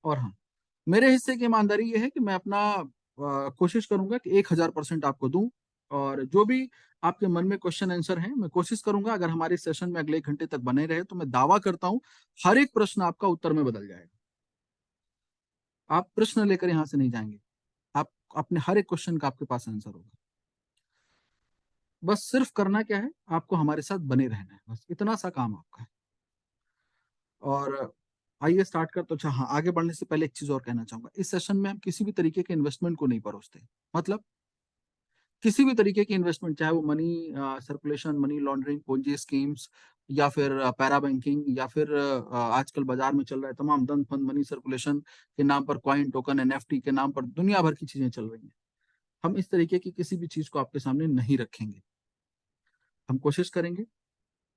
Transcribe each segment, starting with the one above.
और हाँ, मेरे हिस्से की ईमानदारी ये है कि मैं अपना कोशिश करूंगा कि 1000% आपको दूं। और जो भी आपके मन में क्वेश्चन आंसर है, मैं कोशिश करूंगा अगर हमारे सेशन में अगले 1 घंटे तक बने रहे तो मैं दावा करता हूं हर एक प्रश्न आपका उत्तर में बदल जाएगा। आप प्रश्न लेकर यहां से नहीं जाएंगे, आप अपने हर एक क्वेश्चन का आपके पास आंसर होगा। बस सिर्फ करना क्या है, आपको हमारे साथ बने रहना है, बस इतना सा काम आपका है। और आइए स्टार्ट कर। तो अच्छा हाँ, आगे बढ़ने से पहले एक चीज और कहना चाहूंगा, इस सेशन में हम किसी भी तरीके के इन्वेस्टमेंट को नहीं परोसते। मतलब किसी भी तरीके की इन्वेस्टमेंट, चाहे वो money circulation, money laundering, Ponzi schemes, या फिर पैरा बैंकिंग, या फिर आजकल बाजार में चल रहा है तमाम धन फंड मनी सर्कुलेशन के नाम पर, कॉइन टोकन एनएफटी के नाम पर दुनिया भर की चीजें चल रही हैं। हम इस तरीके की किसी भी चीज को आपके सामने नहीं रखेंगे। हम कोशिश करेंगे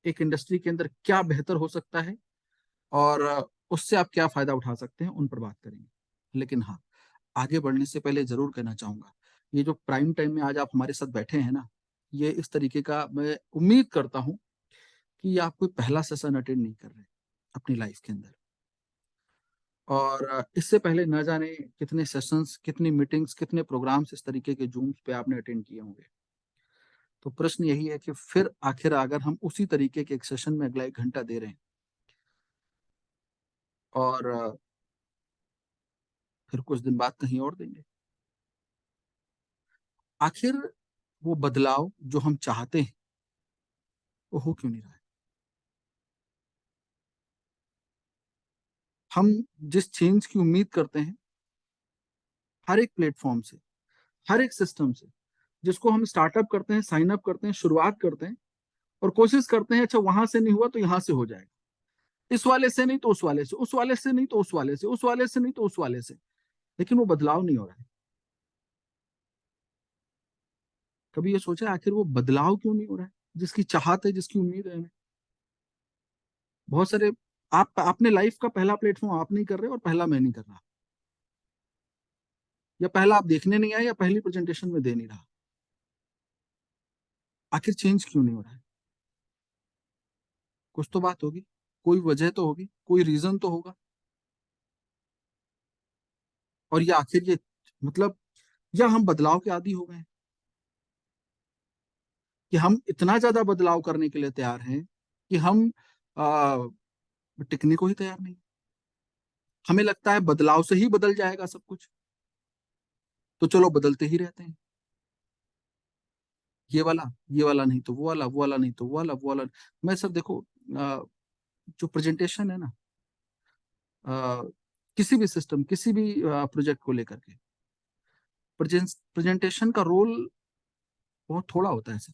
एक इंडस्ट्री के अंदर क्या बेहतर हो सकता है और उससे आप क्या फायदा उठा सकते हैं, उन पर बात करेंगे। लेकिन हाँ, आगे बढ़ने से पहले जरूर कहना चाहूंगा, ये जो प्राइम टाइम में आज आप हमारे साथ बैठे हैं ना, ये इस तरीके का, मैं उम्मीद करता हूँ कि ये आप कोई पहला सेशन अटेंड नहीं कर रहे अपनी लाइफ के अंदर। और इससे पहले न जाने कितने सेशंस, कितनी मीटिंग्स, कितने प्रोग्राम्स इस तरीके के जूम्स पे आपने अटेंड किए होंगे। तो प्रश्न यही है कि फिर आखिर अगर हम उसी तरीके के एक सेशन में अगला 1 घंटा दे रहे हैं और फिर कुछ दिन बाद कहीं और देंगे, आखिर वो बदलाव जो हम चाहते हैं वो हो क्यों नहीं रहा है? हम जिस चेंज की उम्मीद करते हैं हर एक प्लेटफॉर्म से, हर एक सिस्टम से, जिसको हम स्टार्टअप करते हैं, साइन अप करते हैं, शुरुआत करते हैं और कोशिश करते हैं अच्छा वहां से नहीं हुआ तो यहां से हो जाएगा, इस वाले से नहीं तो उस वाले से, उस वाले से नहीं तो उस वाले से, उस वाले से नहीं तो उस वाले से, लेकिन वो बदलाव नहीं हो रहा है। कभी ये सोचा है आखिर वो बदलाव क्यों नहीं हो रहा है जिसकी चाहत है, जिसकी उम्मीद है हमें? बहुत सारे, आप अपने लाइफ का पहला प्लेटफॉर्म आप नहीं कर रहे और पहला मैं नहीं कर रहा, या पहला आप देखने नहीं आए या पहली प्रेजेंटेशन में दे नहीं रहा। आखिर चेंज क्यों नहीं हो रहा है? कुछ तो बात होगी, कोई वजह तो होगी, कोई रीजन तो होगा। और ये आखिर ये, मतलब, या हम बदलाव के आदी हो गए हैं कि हम इतना ज्यादा बदलाव करने के लिए तैयार हैं कि हम आ, टिकने को ही तैयार नहीं। हमें लगता है बदलाव से ही बदल जाएगा सब कुछ, तो चलो बदलते ही रहते हैं। ये वाला नहीं तो वो वाला नहीं तो वो वाला। मैं सर देखो, आ, जो प्रेजेंटेशन है ना, आ, किसी भी सिस्टम, किसी भी प्रोजेक्ट को लेकर के प्रेजेंटेशन का रोल बहुत थोड़ा होता है सर,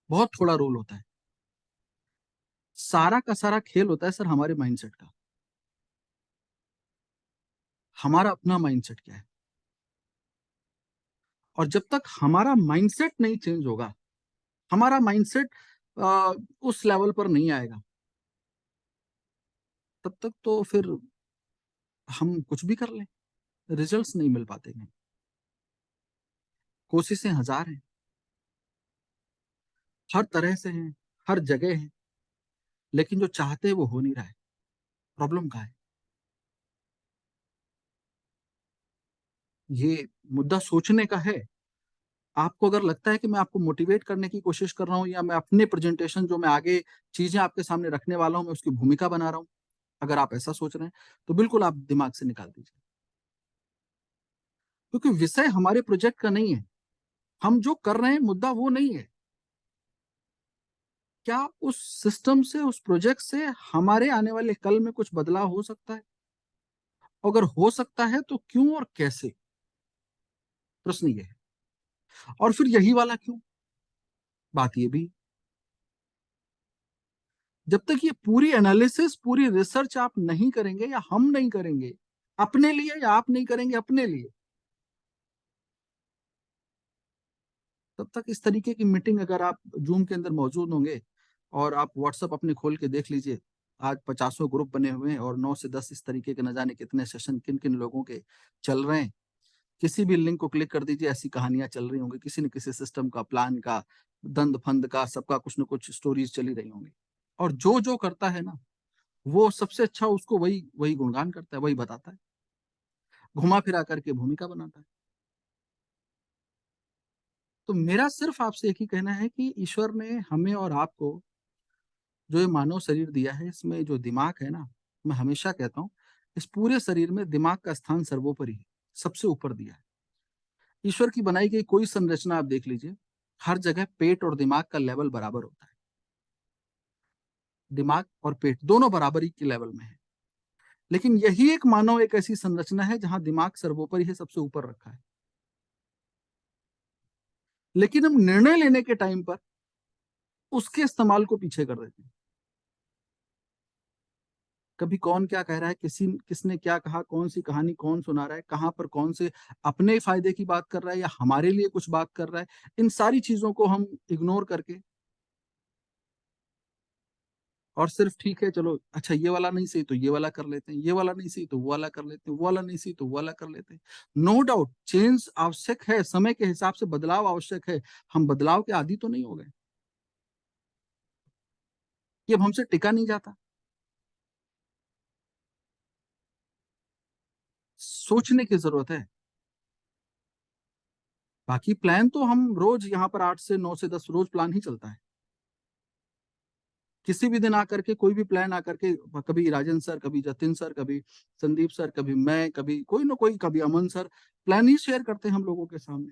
बहुत थोड़ा रोल होता है। सारा का सारा खेल होता है सर हमारे माइंडसेट का। हमारा अपना माइंडसेट क्या है, और जब तक हमारा माइंडसेट नहीं चेंज होगा, हमारा माइंडसेट उस लेवल पर नहीं आएगा, तब तक तो फिर हम कुछ भी कर लें, रिजल्ट्स नहीं मिल पाते हैं। कोशिशें हजार हैं, हर तरह से हैं, हर जगह हैं, लेकिन जो चाहते हैं वो हो नहीं रहा है। प्रॉब्लम कहाँ है? ये मुद्दा सोचने का है। आपको अगर लगता है कि मैं आपको मोटिवेट करने की कोशिश कर रहा हूँ, या मैं अपने प्रेजेंटेशन जो मैं आगे चीजें आपके सामने रखने वाला हूँ मैं उसकी भूमिका बना रहा हूँ, अगर आप ऐसा सोच रहे हैं तो बिल्कुल आप दिमाग से निकाल दीजिए। क्योंकि विषय हमारे प्रोजेक्ट का नहीं है, हम जो कर रहे हैं मुद्दा वो नहीं है। क्या उस सिस्टम से, उस प्रोजेक्ट से हमारे आने वाले कल में कुछ बदलाव हो सकता है? अगर हो सकता है तो क्यों और कैसे? प्रश्न ये है। और फिर यही वाला क्यों, बात ये भी, जब तक ये पूरी एनालिसिस, पूरी रिसर्च आप नहीं करेंगे या हम नहीं करेंगे अपने लिए, या आप नहीं करेंगे अपने लिए, तब तक इस तरीके की मीटिंग अगर आप जूम के अंदर मौजूद होंगे, और आप व्हाट्सएप अपने खोल के देख लीजिए, आज 50 ग्रुप बने हुए हैं और 9 से 10 इस तरीके के न जाने कितने सेशन किन किन लोगों के चल रहे हैं। किसी भी लिंक को क्लिक कर दीजिए, ऐसी कहानियां चल रही होंगी, किसी न किसी सिस्टम का, प्लान का, दंद फंद का, सबका कुछ न कुछ स्टोरीज चली रही होंगी। और जो जो करता है ना, वो सबसे अच्छा उसको वही वही गुणगान करता है, वही बताता है, घुमा फिरा करके भूमिका बनाता है। तो मेरा सिर्फ आपसे एक ही कहना है कि ईश्वर ने हमें और आपको जो ये मानव शरीर दिया है, इसमें जो दिमाग है ना, मैं हमेशा कहता हूँ, इस पूरे शरीर में दिमाग का स्थान सर्वोपरि है, सबसे ऊपर दिया है। ईश्वर की बनाई गई कोई संरचना आप देख लीजिए, हर जगह पेट और दिमाग का लेवल बराबर होता है। दिमाग और पेट दोनों बराबरी के लेवल में है। लेकिन यही एक मानव एक ऐसी संरचना है जहां दिमाग सर्वोपरि है, सबसे ऊपर रखा है। लेकिन हम निर्णय लेने के टाइम पर उसके इस्तेमाल को पीछे कर देते हैं। कभी कौन क्या कह रहा है, किसने क्या कहा, कौन सी कहानी कौन सुना रहा है, कहाँ पर कौन से अपने फायदे की बात कर रहा है या हमारे लिए कुछ बात कर रहा है, इन सारी चीजों को हम इग्नोर करके और सिर्फ ठीक है चलो अच्छा ये वाला नहीं सही तो ये वाला कर लेते हैं, ये वाला नहीं सही तो वो वाला कर लेते हैं, वो वाला नहीं सही तो वो वाला कर लेते हैं। नो डाउट चेंज आवश्यक है, समय के हिसाब से बदलाव आवश्यक है। हम बदलाव के आदी तो नहीं हो गए, ये अब हमसे टिका नहीं जाता। सोचने की जरूरत है। बाकी प्लान तो हम रोज यहाँ पर 8 से 9 से 10 रोज प्लान ही चलता है। किसी भी दिन आकर के कोई भी प्लान आकर के, कभी राजन सर, कभी जतिन सर, कभी संदीप सर, कभी मैं, कभी कोई ना कोई, कभी अमन सर, प्लान ही शेयर करते हैं हम लोगों के सामने।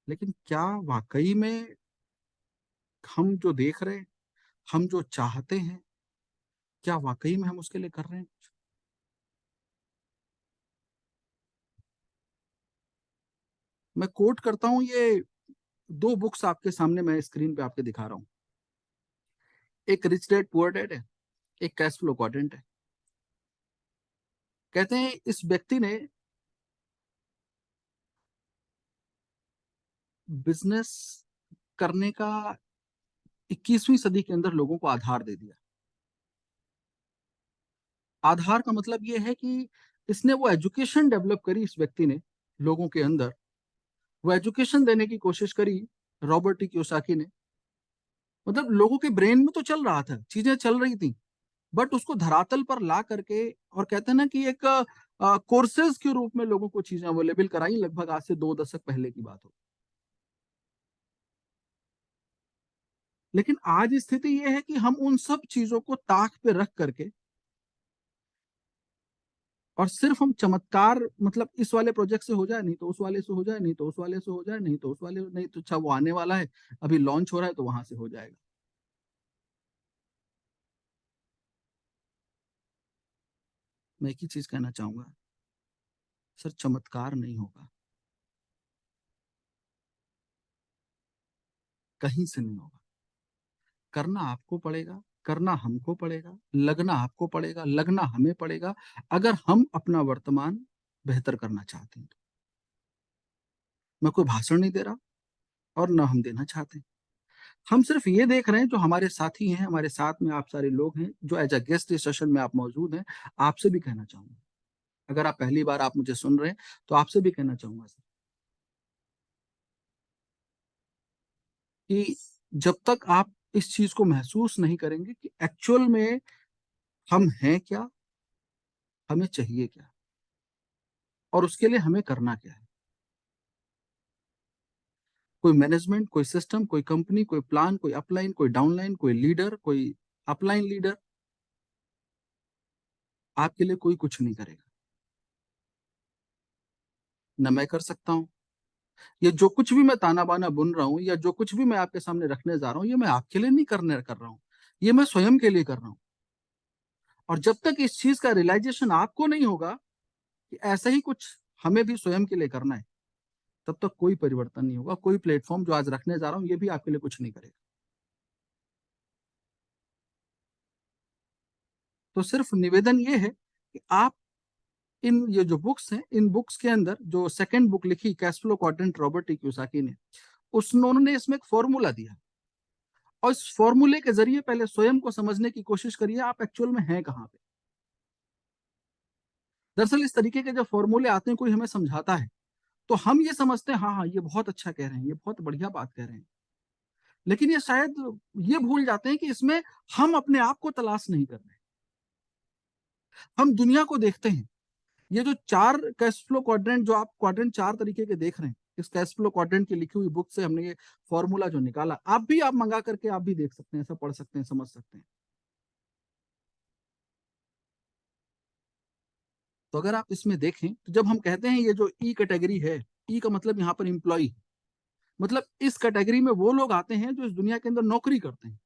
लेकिन क्या वाकई में हम जो देख रहे हैं, हम जो चाहते हैं, क्या वाकई में हम उसके लिए कर रहे हैं? मैं कोट करता हूँ, ये दो बुक्स आपके सामने मैं स्क्रीन पे आपके दिखा रहा हूँ। एक रिच डैड पुअर डैड है, एक कैश फ्लो क्वाड्रेंट है। कहते हैं इस व्यक्ति ने बिजनेस करने का 21वीं सदी के अंदर लोगों को आधार दे दिया। आधार का मतलब ये है कि इसने वो एजुकेशन डेवलप करी, इस व्यक्ति ने लोगों के अंदर वो एजुकेशन देने की कोशिश करी, रॉबर्ट टी कियोसाकी ने। मतलब लोगों के ब्रेन में तो चल रहा था, चीजें चल रही थी, बट उसको धरातल पर ला करके, और कहते हैं ना कि एक कोर्सेज के रूप में लोगों को चीजें अवेलेबल कराई, लगभग आज से 2 दशक पहले की बात हो। लेकिन आज स्थिति यह है कि हम उन सब चीजों को ताक पे रख करके और सिर्फ हम चमत्कार, मतलब इस वाले प्रोजेक्ट से हो जाए, नहीं तो उस वाले से हो जाए, नहीं तो उस वाले से हो जाए, नहीं तो उस वाले, नहीं तो अच्छा वो आने वाला है, अभी लॉन्च हो रहा है तो वहां से हो जाएगा। मैं एक ही चीज कहना चाहूंगा, सर चमत्कार नहीं होगा, कहीं से नहीं होगा। करना आपको पड़ेगा, करना हमको पड़ेगा, लगना आपको पड़ेगा, लगना हमें पड़ेगा, अगर हम अपना वर्तमान बेहतर करना चाहते हैं तो। मैं कोई भाषण नहीं दे रहा और ना हम देना चाहते हैं। हम सिर्फ ये देख रहे हैं, जो हमारे साथी हैं, हमारे साथ में आप सारे लोग हैं जो एज अ गेस्ट इस सेशन में आप मौजूद हैं, आपसे भी कहना चाहूंगा, अगर आप पहली बार आप मुझे सुन रहे हैं तो आपसे भी कहना चाहूंगा सर, कि जब तक आप इस चीज को महसूस नहीं करेंगे कि एक्चुअल में हम हैं क्या, हमें चाहिए क्या, और उसके लिए हमें करना क्या है, कोई मैनेजमेंट, कोई सिस्टम, कोई कंपनी, कोई प्लान, कोई अपलाइन, कोई डाउनलाइन, कोई लीडर, कोई अपलाइन लीडर, आपके लिए कोई कुछ नहीं करेगा। न मैं कर सकता हूँ, ये जो कुछ भी मैं ताना बाना बुन रहा हूँ या जो कुछ भी मैं आपके सामने रखने जा रहा हूँ, ये मैं आपके लिए नहीं करने कर रहा हूँ, ये मैं स्वयं के लिए कर रहा हूँ। और जब तक इस चीज का रियलाइजेशन आपको नहीं होगा कि ऐसा ही कुछ हमें भी स्वयं के लिए करना है, तब तक कोई परिवर्तन नहीं होगा। कोई प्लेटफॉर्म जो आज रखने जा रहा हूँ ये भी आपके लिए कुछ नहीं करेगा। तो सिर्फ निवेदन ये है कि आप इन ये जो बुक्स हैं, इन बुक्स के अंदर जो सेकंड बुक लिखी cash flow quadrant Robert T Kiyosaki ने, उन्होंने इसमें एक फॉर्मूला दिया, और इस फॉर्मूले के जरिए पहले स्वयं को समझने की कोशिश करिए आप एक्चुअल में हैं कहाँ पे। दरअसल इस तरीके के जब फॉर्मूले आते हैं, कोई हमें समझाता है, तो हम ये समझते हैं हाँ हाँ ये बहुत अच्छा कह रहे हैं, ये बहुत बढ़िया बात कह रहे हैं। लेकिन ये शायद ये भूल जाते हैं कि इसमें हम अपने आप को तलाश नहीं कर रहे, हम दुनिया को देखते हैं। ये जो 4 कैश फ्लो क्वाड्रेंट, जो आप क्वाड्रेंट 4 तरीके के देख रहे हैं, इस कैश फ्लो क्वाड्रेंट की लिखी हुई बुक से हमने ये फॉर्मूला जो निकाला, आप मंगा करके आप भी देख सकते हैं, ऐसा पढ़ सकते हैं, समझ सकते हैं। तो अगर आप इसमें देखें, तो जब हम कहते हैं ये जो ई कैटेगरी है, ई का मतलब यहाँ पर इंप्लॉय, मतलब इस कैटेगरी में वो लोग आते हैं जो इस दुनिया के अंदर नौकरी करते हैं।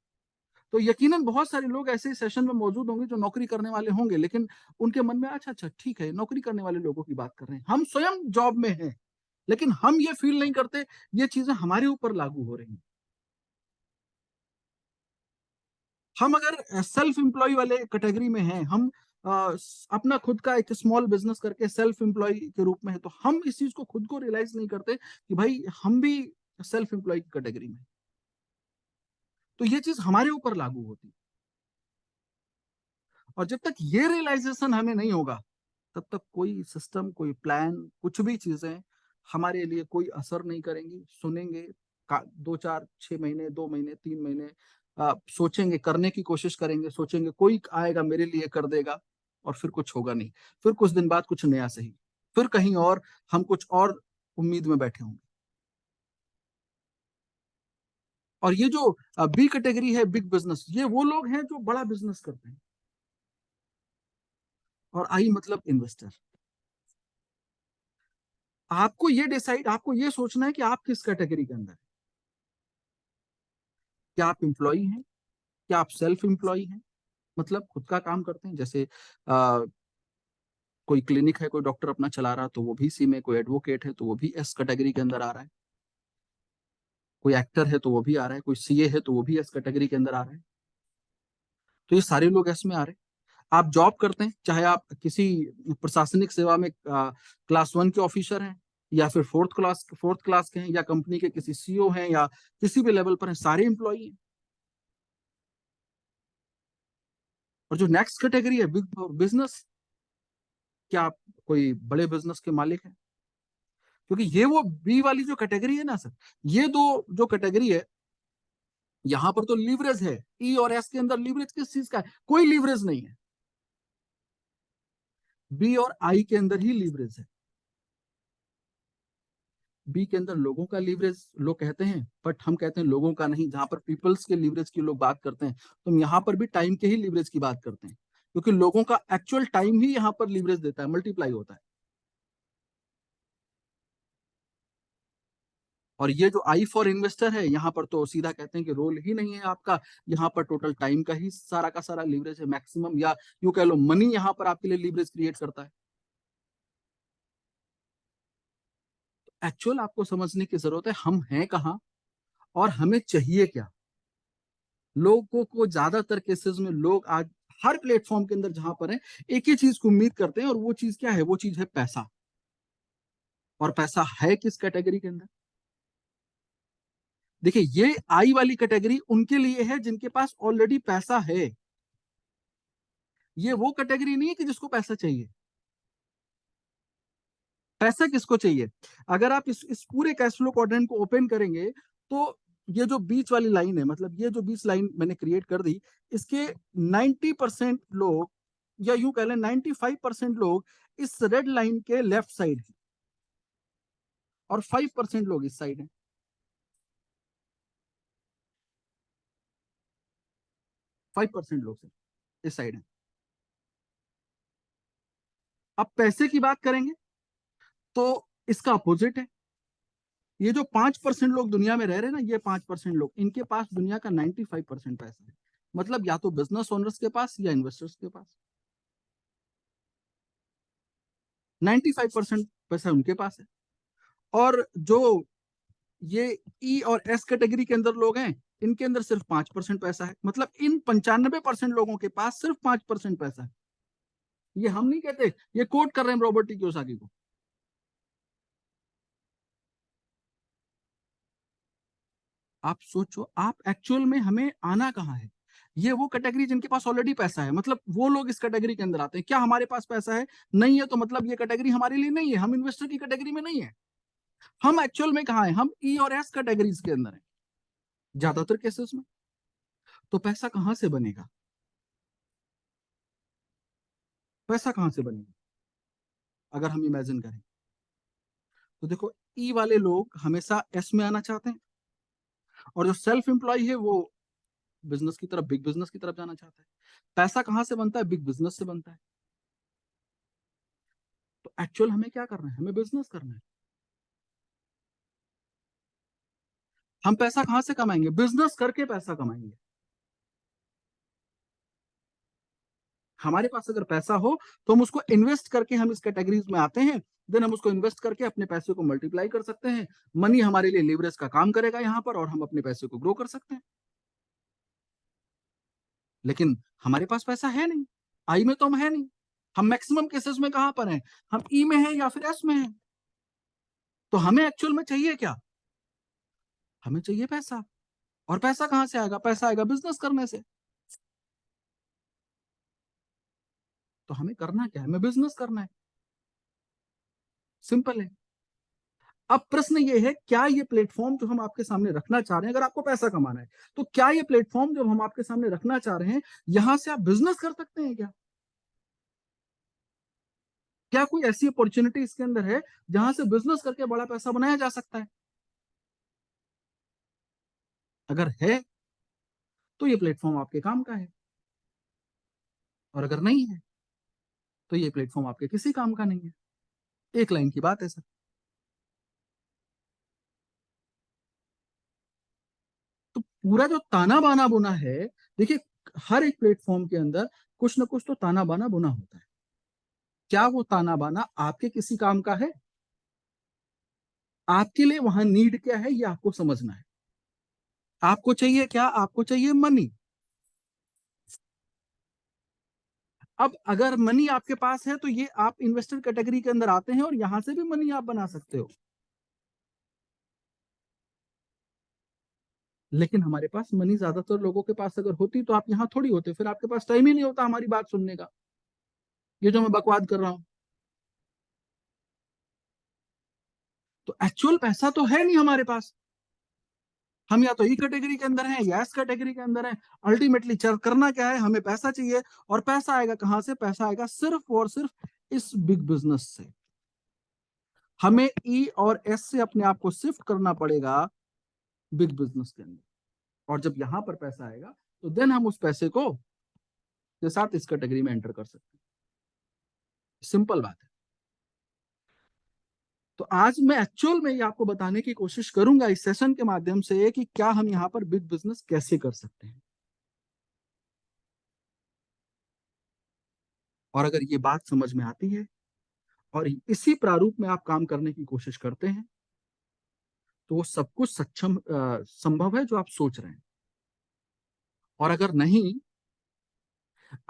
तो यकीनन बहुत सारे लोग ऐसे सेशन में मौजूद होंगे जो नौकरी करने वाले होंगे, लेकिन उनके मन में अच्छा अच्छा ठीक है, नौकरी करने वाले लोगों की बात कर रहे हैं, हम स्वयं जॉब में हैं, लेकिन हम ये फील नहीं करते ये चीजें हमारे ऊपर लागू हो रही हैं। हम अगर सेल्फ एम्प्लॉय वाले कैटेगरी में हैं, हम अपना खुद का एक स्मॉल बिजनेस करके सेल्फ एम्प्लॉय के रूप में है, तो हम इस चीज को खुद को रियलाइज नहीं करते कि भाई हम भी सेल्फ एम्प्लॉय की कैटेगरी में, तो ये चीज हमारे ऊपर लागू होती है। और जब तक ये रियलाइजेशन हमें नहीं होगा, तब तक कोई सिस्टम, कोई प्लान, कुछ भी चीजें हमारे लिए कोई असर नहीं करेंगी। सुनेंगे 2 4 6 महीने, 2 महीने, 3 महीने, सोचेंगे, करने की कोशिश करेंगे, सोचेंगे कोई आएगा मेरे लिए कर देगा, और फिर कुछ होगा नहीं। फिर कुछ दिन बाद कुछ नया सही, फिर कहीं और हम कुछ और उम्मीद में बैठे होंगे। और ये जो बी कैटेगरी है, बिग बिजनेस, ये वो लोग हैं जो बड़ा बिजनेस करते हैं। और आई मतलब इन्वेस्टर। आपको ये डिसाइड, आपको ये सोचना है कि आप किस कैटेगरी के अंदर हैं। क्या आप एम्प्लॉय हैं, क्या आप सेल्फ एम्प्लॉय हैं, मतलब खुद का काम करते हैं, जैसे कोई क्लिनिक है, कोई डॉक्टर अपना चला रहा तो वो भी सी में, कोई एडवोकेट है तो वो भी एस कैटेगरी के अंदर आ रहा है, कोई एक्टर है तो वो भी आ रहा है, कोई सीए है तो वो भी एस कैटेगरी के अंदर आ रहा है। तो ये सारे लोग एस में आ रहे हैं। आप जॉब करते हैं, चाहे आप किसी प्रशासनिक सेवा में क्लास 1 के ऑफिसर हैं, या फिर फोर्थ क्लास के हैं, या कंपनी के किसी सीईओ हैं, या किसी भी लेवल पर हैं, सारे एम्प्लॉय हैं। और जो नेक्स्ट कैटेगरी है, बिग बिजनेस, क्या आप कोई बड़े बिजनेस के मालिक हैं? क्योंकि ये वो बी वाली जो कैटेगरी है ना सर, ये दो जो कैटेगरी है, यहां पर तो लीवरेज है। ई और एस के अंदर लीवरेज किस चीज का है? कोई लीवरेज नहीं है। बी और आई के अंदर ही लीवरेज है। बी के अंदर लोगों का लीवरेज लोग कहते हैं, बट हम कहते हैं लोगों का नहीं। जहां पर पीपल्स के लीवरेज की लोग बात करते हैं, तो हम यहाँ पर भी टाइम के ही लीवरेज की बात करते हैं, क्योंकि लोगों का एक्चुअल टाइम ही यहाँ पर लीवरेज देता है, मल्टीप्लाई होता है। और ये जो आई फॉर इन्वेस्टर है, यहाँ पर तो सीधा कहते हैं कि रोल ही नहीं है आपका, यहाँ पर टोटल टाइम का ही सारा का सारा लीवरेज है, मैक्सिमम, या यूं कह लो मनी यहाँ पर आपके लिए लीवरेज क्रिएट करता है। एक्चुअल आपको समझने की जरूरत है हम हैं कहाँ और हमें चाहिए क्या। लोगों को ज्यादातर केसेस में लोग आज हर प्लेटफॉर्म के अंदर जहां पर है, एक ही चीज को उम्मीद करते हैं, और वो चीज क्या है? वो चीज है पैसा। और पैसा है किस कैटेगरी के अंदर? देखिए, ये आई वाली कैटेगरी उनके लिए है जिनके पास ऑलरेडी पैसा है। ये वो कैटेगरी नहीं है कि जिसको पैसा चाहिए। पैसा किसको चाहिए? अगर आप इस पूरे कैश फ्लो क्वाड्रेंट को ओपन करेंगे, तो ये जो बीच वाली लाइन है, मतलब ये जो बीच लाइन मैंने क्रिएट कर दी, इसके 90% लोग, या यूं कह लें 95% लोग इस रेड लाइन के लेफ्ट साइड हैं, और 5% लोग इस साइड हैं। 5% लोग सिर्फ इस साइड हैं। अब पैसे की बात करेंगे तो इसका अपोजिट है। ये जो 5% लोग दुनिया में रह रहे हैं ना, ये 5% लोग, इनके पास दुनिया का 95% पैसा है। मतलब या तो बिजनेस ओनर्स के पास या इन्वेस्टर्स के पास 95% पैसा उनके पास है। और जो ये ई और एस कैटेगरी के अंदर लोग हैं, इनके अंदर सिर्फ 5% पैसा है। मतलब इन 95% लोगों के पास सिर्फ 5% पैसा है। ये हम नहीं कहते, ये कोट कर रहे हैं रॉबर्ट टी कियोसाकी को। आप सोचो, आप एक्चुअल में हमें आना कहाँ है? ये वो कैटेगरी जिनके पास ऑलरेडी पैसा है, मतलब वो लोग इस कैटेगरी के अंदर आते हैं। क्या हमारे पास पैसा है? नहीं है, तो मतलब ये कैटेगरी हमारे लिए नहीं है, हम इन्वेस्टर की कैटेगरी में नहीं है। हम एक्चुअल में कहाँ है? हम ई और एस कैटेगरीज के अंदर है। ज्यादातर केसेस में। तो पैसा कहां से बनेगा? पैसा कहां से बनेगा अगर हम इमेजिन करें? तो देखो, ई वाले लोग हमेशा एस में आना चाहते हैं, और जो सेल्फ एम्प्लॉय है वो बिजनेस की तरफ, बिग बिजनेस की तरफ जाना चाहता है। पैसा कहां से बनता है? बिग बिजनेस से बनता है। तो एक्चुअल हमें क्या करना है? हमें बिजनेस करना है। हम पैसा कहां से कमाएंगे? बिजनेस करके पैसा कमाएंगे। हमारे पास अगर पैसा हो तो हम उसको इन्वेस्ट करके, हम इस कैटेगरीज में आते हैं, देन हम उसको इन्वेस्ट करके अपने पैसे को मल्टीप्लाई कर सकते हैं। मनी हमारे लिए लेवरेज का काम करेगा यहाँ पर, और हम अपने पैसे को ग्रो कर सकते हैं। लेकिन हमारे पास पैसा है नहीं, आई में तो हम है नहीं। हम मैक्सिमम केसेस में कहां पर हैं? हम ई में हैं या फिर एस में हैं। तो हमें एक्चुअल में चाहिए क्या? हमें चाहिए पैसा। और पैसा कहां से आएगा? पैसा आएगा बिजनेस करने से। तो हमें करना क्या है? हमें बिजनेस करना है। सिंपल है। अब प्रश्न ये है, क्या ये प्लेटफॉर्म जो हम आपके सामने रखना चाह रहे हैं, अगर आपको पैसा कमाना है, तो क्या ये प्लेटफॉर्म जो हम आपके सामने रखना चाह रहे हैं, यहां से आप बिजनेस कर सकते हैं क्या? क्या कोई ऐसी अपॉर्चुनिटी इसके अंदर है जहां से बिजनेस करके बड़ा पैसा बनाया जा सकता है? अगर है तो ये प्लेटफॉर्म आपके काम का है, और अगर नहीं है तो ये प्लेटफॉर्म आपके किसी काम का नहीं है। एक लाइन की बात है सर। तो पूरा जो ताना बाना बुना है, देखिए, हर एक प्लेटफॉर्म के अंदर कुछ ना कुछ तो ताना बाना बुना होता है। क्या वो ताना बाना आपके किसी काम का है? आपके लिए वहां नीड क्या है, ये आपको समझना है। आपको चाहिए क्या? आपको चाहिए मनी। अब अगर मनी आपके पास है तो ये आप इन्वेस्टर कैटेगरी के अंदर आते हैं, और यहां से भी मनी आप बना सकते हो। लेकिन हमारे पास मनी, ज्यादातर लोगों के पास अगर होती तो आप यहां थोड़ी होते, फिर आपके पास टाइम ही नहीं होता हमारी बात सुनने का, ये जो मैं बकवाद कर रहा हूं। तो एक्चुअल पैसा तो है नहीं हमारे पास। हम या तो ई कैटेगरी के अंदर हैं या एस कैटेगरी के अंदर हैं। अल्टीमेटली चल करना क्या है? हमें पैसा चाहिए। और पैसा आएगा कहां से? पैसा आएगा सिर्फ और सिर्फ इस बिग बिजनेस से। हमें ई और एस से अपने आप को शिफ्ट करना पड़ेगा बिग बिजनेस के अंदर। और जब यहां पर पैसा आएगा तो देन हम उस पैसे को के साथ इस कैटेगरी में एंटर कर सकते हैं। सिंपल बात है। तो आज मैं एक्चुअल में ये आपको बताने की कोशिश करूंगा इस सेशन के माध्यम से कि क्या हम यहाँ पर बिग बिजनेस कैसे कर सकते हैं। और अगर ये बात समझ में आती है और इसी प्रारूप में आप काम करने की कोशिश करते हैं, तो वो सब कुछ संभव है जो आप सोच रहे हैं। और अगर नहीं,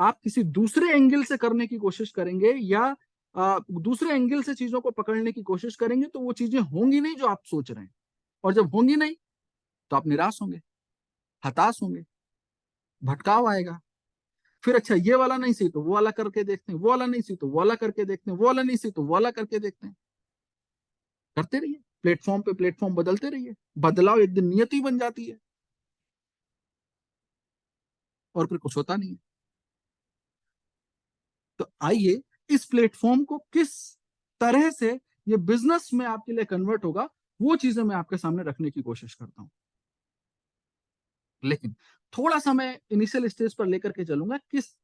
आप किसी दूसरे एंगल से करने की कोशिश करेंगे, या दूसरे एंगल से चीजों को पकड़ने की कोशिश करेंगे, तो वो चीजें होंगी नहीं जो आप सोच रहे हैं। और जब होंगी नहीं तो आप निराश होंगे, हताश होंगे, भटकाव आएगा। फिर अच्छा, ये वाला नहीं सही तो वो वाला करके देखते हैं, वो वाला नहीं सही तो वो वाला करके देखते हैं, वो वाला नहीं सही तो वो वाला करके देखते हैं। करते रहिए, प्लेटफॉर्म पे प्लेटफॉर्म बदलते रहिए। बदलाव एक दिन नियति बन जाती है, और फिर कुछ होता नहीं है। तो आइए, इस प्लेटफॉर्म को किस तरह से ये बिजनेस में आपके लिए कन्वर्ट होगा, वो चीजें मैं आपके सामने रखने की कोशिश करता हूं। लेकिन थोड़ा सा मैं इनिशियल स्टेज पर लेकर के चलूंगा, किस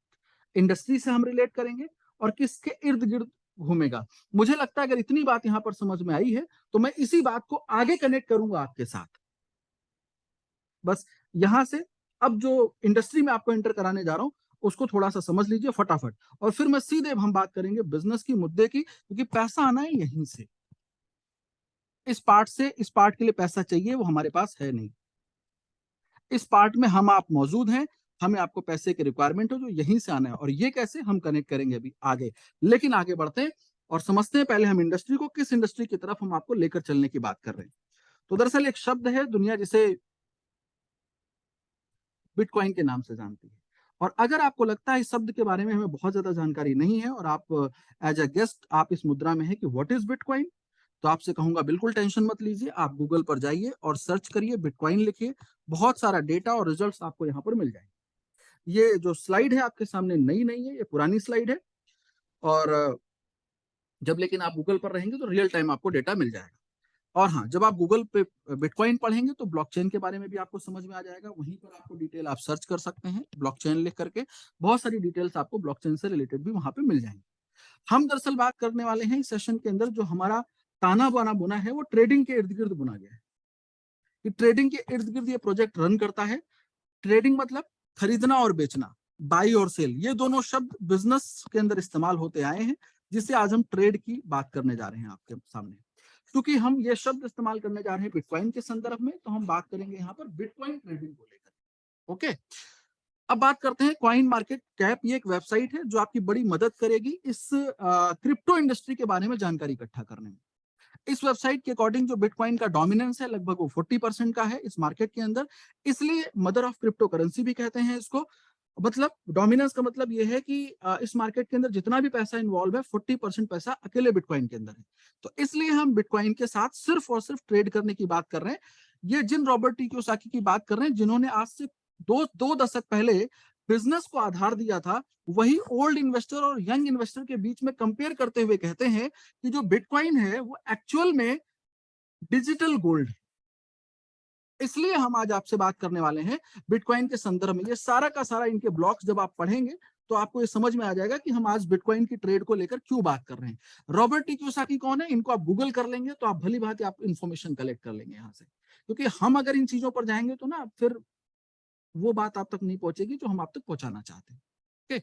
इंडस्ट्री से हम रिलेट करेंगे और किसके इर्द गिर्द घूमेगा। मुझे लगता है अगर इतनी बात यहां पर समझ में आई है, तो मैं इसी बात को आगे कनेक्ट करूंगा आपके साथ। बस यहां से अब जो इंडस्ट्री में आपको एंटर कराने जा रहा हूं, उसको थोड़ा सा समझ लीजिए फटाफट, और फिर मैं सीधे हम बात करेंगे बिजनेस की मुद्दे की, क्योंकि पैसा आना है यहीं से। इस पार्ट के लिए पैसा चाहिए, वो हमारे पास है नहीं। इस पार्ट में हम आप मौजूद हैं, हमें आपको पैसे की रिक्वायरमेंट हो जो यहीं से आना है, और ये कैसे हम कनेक्ट करेंगे अभी आगे। लेकिन आगे बढ़ते हैं और समझते हैं पहले हम इंडस्ट्री को, किस इंडस्ट्री की तरफ हम आपको लेकर चलने की बात कर रहे हैं। तो दरअसल एक शब्द है, दुनिया जिसे बिटकॉइन के नाम से जानती है। और अगर आपको लगता है इस शब्द के बारे में हमें बहुत ज्यादा जानकारी नहीं है, और आप एज अ गेस्ट आप इस मुद्रा में है कि व्हाट इज बिटकॉइन, तो आपसे कहूंगा बिल्कुल टेंशन मत लीजिए, आप गूगल पर जाइए और सर्च करिए, बिटकॉइन लिखिए, बहुत सारा डेटा और रिजल्ट्स आपको यहाँ पर मिल जाएंगे। ये जो स्लाइड है आपके सामने नई नहीं है, ये पुरानी स्लाइड है। और जब लेकिन आप गूगल पर रहेंगे तो रियल टाइम आपको डेटा मिल जाएगा। और हाँ, जब आप गूगल पे बिटकॉइन पढ़ेंगे तो ब्लॉकचेन के बारे में भी आपको समझ में आ जाएगा। वहीं पर आपको डिटेल आप सर्च कर सकते हैं ब्लॉकचेन लिख करके, बहुत सारी डिटेल्स आपको ब्लॉकचेन से रिलेटेड भी वहां पे मिल जाएंगी। हम दरअसल बात करने वाले हैं इस सेशन के अंदर, जो हमारा ताना बाना बुना है वो ट्रेडिंग के इर्द गिर्द बुना गया है। कि ट्रेडिंग के इर्द गिर्द ये प्रोजेक्ट रन करता है। ट्रेडिंग मतलब खरीदना और बेचना, बाई और सेल, ये दोनों शब्द बिजनेस के अंदर इस्तेमाल होते आए हैं, जिससे आज हम ट्रेड की बात करने जा रहे हैं आपके सामने। क्योंकि हम ये शब्द इस्तेमाल करने जा रहे हैं बिटकॉइन के संदर्भ में, तो हम बात करेंगे यहाँ पर बिटकॉइन ट्रेडिंग को लेकर। ओके, अब बात करते हैं कॉइन मार्केट कैप। ये एक वेबसाइट है जो आपकी बड़ी मदद करेगी इस क्रिप्टो इंडस्ट्री के बारे में जानकारी इकट्ठा करने में। इस वेबसाइट के अकॉर्डिंग जो बिटकॉइन का डोमिनेंस है लगभग वो 40% का है इस मार्केट के अंदर, इसलिए मदर ऑफ क्रिप्टो करेंसी भी कहते हैं इसको। मतलब डोमिनेंस का मतलब ये है कि इस मार्केट के अंदर जितना भी पैसा इन्वॉल्व है 40% पैसा अकेले बिटकॉइन के अंदर है। तो इसलिए हम बिटकॉइन के साथ सिर्फ और सिर्फ ट्रेड करने की बात कर रहे हैं। ये जिन रॉबर्ट टी कियोसाकी की बात कर रहे हैं, जिन्होंने आज से दो दशक पहले बिजनेस को आधार दिया था, वही ओल्ड इन्वेस्टर और यंग इन्वेस्टर के बीच में कंपेयर करते हुए कहते हैं कि जो बिटकॉइन है वो एक्चुअल में डिजिटल गोल्ड है। इसलिए हम आज आपसे बात करने वाले हैं बिटकॉइन के संदर्भ में। ये सारा का सारा इनके ब्लॉक्स जब आप पढ़ेंगे तो आपको ये समझ में आ जाएगा कि हम आज बिटकॉइन की ट्रेड को लेकर क्यों बात कर रहे हैं। रॉबर्ट टी कियोसाकी कौन है, इनको आप गूगल कर लेंगे तो आप भली भांति आप इंफॉर्मेशन कलेक्ट कर लेंगे यहाँ से। क्योंकि हम अगर इन चीजों पर जाएंगे तो ना फिर वो बात आप तक नहीं पहुंचेगी जो हम आप तक पहुंचाना चाहते हैं। ओके,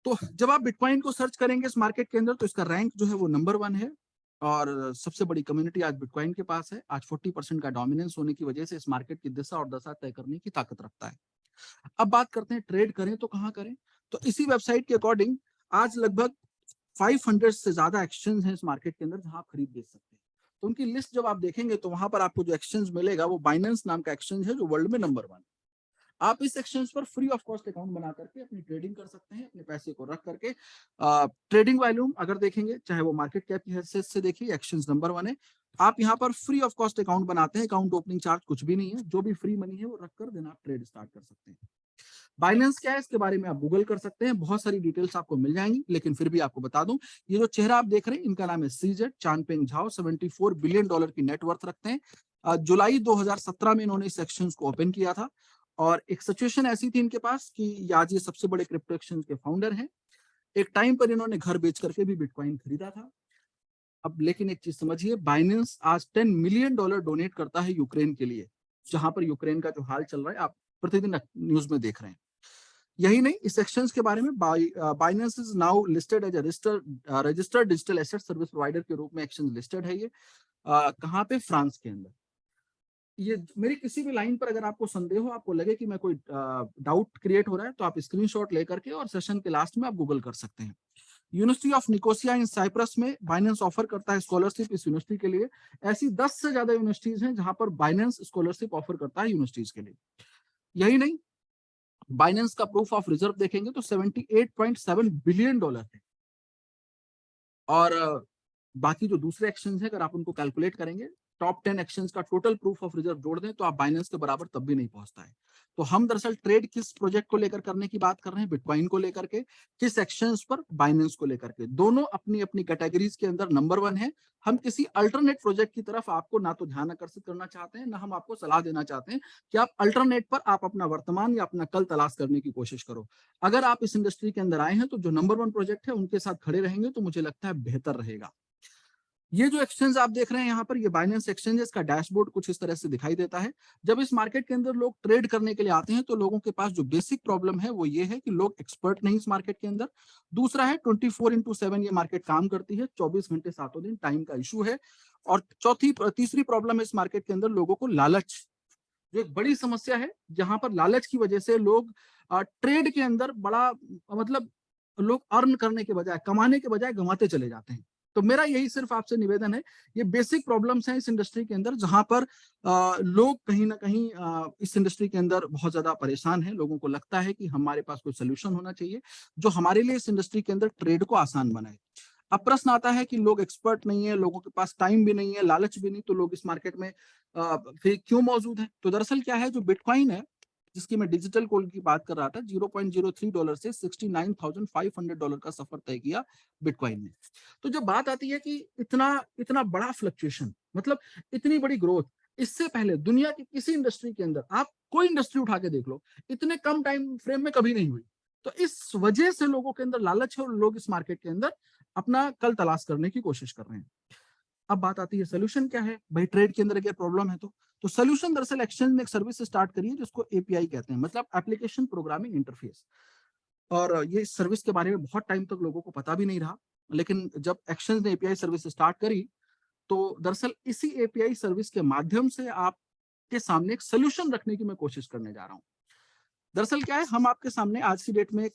तो जब आप बिटकॉइन को सर्च करेंगे इस मार्केट के अंदर तो इसका रैंक जो है वो नंबर 1 है। और सबसे बड़ी कम्युनिटी आज बिटकॉइन के पास है। आज 40% का डोमिनेंस होने की वजह से इस मार्केट की दिशा और दशा तय करने की ताकत रखता है। अब बात करते हैं ट्रेड करें तो कहाँ करें। तो इसी वेबसाइट के अकॉर्डिंग आज लगभग 500 से ज्यादा एक्सचेंज हैं इस मार्केट के अंदर जहां आप खरीद बेच सकते हैं। तो उनकी लिस्ट जब आप देखेंगे तो वहां पर आपको जो एक्सचेंज मिलेगा वो बाइनेंस नाम का एक्सचेंज है जो वर्ल्ड में नंबर 1। आप इस एक्सचेंज पर फ्री ऑफ कॉस्ट अकाउंट बना करके अपनी ट्रेडिंग कर सकते हैं, अपने पैसे को रख करके। ट्रेडिंग वॉल्यूम अगर देखेंगे, चाहे वो मार्केट कैप की हैसियत से देखिए, एक्सचेंज नंबर 1 है। आप यहाँ पर फ्री ऑफ कॉस्ट अकाउंट बनाते हैं, अकाउंट ओपनिंग चार्ज कुछ भी नहीं है, जो भी फ्री मनी है वो रख कर देना आप ट्रेड स्टार्ट कर सकते हैं। बाइनेंस क्या है इसके बारे में आप गूगल कर सकते हैं, बहुत सारी डिटेल्स आपको मिल जाएंगी, लेकिन फिर भी आपको बता दूं, ये जो चेहरा आप देख रहे हैं इनका नाम है सीजेड चानपेंग झाओ। $74 बिलियन की नेटवर्थ रखते हैं। जुलाई 2017 में इन्होंने इस एक्सचेंज को ओपन किया था। और एक सिचुएशन ऐसी थी इनके पास कि आज ये सबसे बड़े क्रिप्टो एक्सचेंज के फाउंडर हैं। एक टाइम पर इन्होंने घर बेच करके भी बिटकॉइन खरीदा था। अब लेकिन एक चीज समझिए, बाइनेंस आज $10 मिलियन डोनेट करता है यूक्रेन के लिए, जहां पर यूक्रेन का जो हाल चल रहा है आप प्रतिदिन न्यूज में देख रहे हैं। यही नहीं, इस एक्सचेंज के बारे में Binance is now listed as registered digital asset service provider के रूप में एक्सचेंज लिस्टेड है ये। कहाँ पे, फ्रांस के अंदर। ये मेरी किसी भी लाइन पर अगर आपको संदेह हो, आपको लगे कि मैं कोई डाउट क्रिएट हो रहा है, तो आप स्क्रीनशॉट लेकर के और सेशन के लास्ट में आप गूगल कर सकते हैं। University of Nicosia in Cyprus में बाइनेंस ऑफर करता है स्कॉलरशिप इस यूनिवर्सिटी के लिए। ऐसी 10 से ज्यादा यूनिवर्सिटीज हैं जहां पर बाइनेंस स्कॉलरशिप ऑफर करता है यूनिवर्सिटीज के लिए। यही नहीं, बाइनेंस का प्रूफ ऑफ रिजर्व देखेंगे तो $78.7 बिलियन है। और बाकी जो दूसरे एक्सचेंज है अगर आप उनको कैलकुलेट करेंगे, टॉप 10 एक्सचेंज का टोटल प्रूफ ऑफ रिजर्व जोड़ दें तो आप बाइनेंस के बराबर तब भी नहीं पहुंचता है। तो हम दरअसल ट्रेड किस प्रोजेक्ट को लेकर करने की बात कर रहे हैं, बिटकॉइन को लेकर के, किस एक्सचेंज पर, बाइनेंस को लेकर के। दोनों अपनी अपनी कैटेगरीज के अंदर नंबर 1 है। हम किसी अल्टरनेट प्रोजेक्ट की तरफ आपको ना तो ध्यान आकर्षित करना चाहते हैं, ना हम आपको सलाह देना चाहते हैं कि आप अल्टरनेट पर आप अपना वर्तमान या अपना कल तलाश करने की कोशिश करो। अगर आप इस इंडस्ट्री के अंदर आए हैं तो जो नंबर 1 प्रोजेक्ट है उनके साथ खड़े रहेंगे तो मुझे लगता है बेहतर रहेगा। ये जो एक्सचेंज आप देख रहे हैं यहाँ पर, ये बाइनेंस एक्सचेंज, इसका डैशबोर्ड कुछ इस तरह से दिखाई देता है। जब इस मार्केट के अंदर लोग ट्रेड करने के लिए आते हैं तो लोगों के पास जो बेसिक प्रॉब्लम है वो ये है कि लोग एक्सपर्ट नहीं इस मार्केट के अंदर। दूसरा है 24x7 ये मार्केट काम करती है, 24 घंटे 7 दिन टाइम का इशू है। और तीसरी प्रॉब्लम है इस मार्केट के अंदर लोगों को लालच, जो एक बड़ी समस्या है, जहां पर लालच की वजह से लोग ट्रेड के अंदर बड़ा मतलब लोग अर्न करने के बजाय, कमाने के बजाय गंवाते चले जाते हैं। तो मेरा यही सिर्फ आपसे निवेदन है, ये बेसिक प्रॉब्लम्स हैं इस इंडस्ट्री के अंदर, जहां पर लोग कहीं ना कहीं इस इंडस्ट्री के अंदर बहुत ज्यादा परेशान हैं। लोगों को लगता है कि हमारे पास कोई सोल्यूशन होना चाहिए जो हमारे लिए इस इंडस्ट्री के अंदर ट्रेड को आसान बनाए। अब प्रश्न आता है कि लोग एक्सपर्ट नहीं है, लोगों के पास टाइम भी नहीं है, लालच भी नहीं, तो लोग इस मार्केट में फिर क्यों मौजूद है? तो दरअसल क्या है, जो बिटकॉइन है, जिसकी मैं डिजिटल गोल्ड की बात कर रहा था, $0.03 से $69,500 का सफर तय किया बिटकॉइन ने। तो जब बात आती है कि इतना इतना बड़ा फ्लक्चुएशन, मतलब इतनी बड़ी ग्रोथ, इससे पहले दुनिया की किसी इंडस्ट्री के अंदर, आप कोई इंडस्ट्री उठा के देख लो, इतने कम टाइम फ्रेम में कभी नहीं हुई। तो इस वजह से लोगों के अंदर लालच है और लोग इस मार्केट के अंदर अपना कल तलाश करने की कोशिश कर रहे हैं। अब बात आती है सोल्यूशन क्या है भाई, ट्रेड के अंदर अगर प्रॉब्लम है तो सोल्यूशन दरअसल एक्सचेंज ने एक सर्विस स्टार्ट करी है जिसको एपीआई कहते हैं, मतलब एप्लीकेशन प्रोग्रामिंग इंटरफेस। और ये सर्विस के बारे में बहुत टाइम तक लोगों को पता भी नहीं रहा, लेकिन जब एक्सचेंज ने एपीआई सर्विस स्टार्ट करी तो दरअसल इसी एपीआई सर्विस के माध्यम से आपके सामने एक सोल्यूशन रखने की मैं कोशिश करने जा रहा हूँ। दरअसल क्या है, हम आपके सामने आज की डेट में एक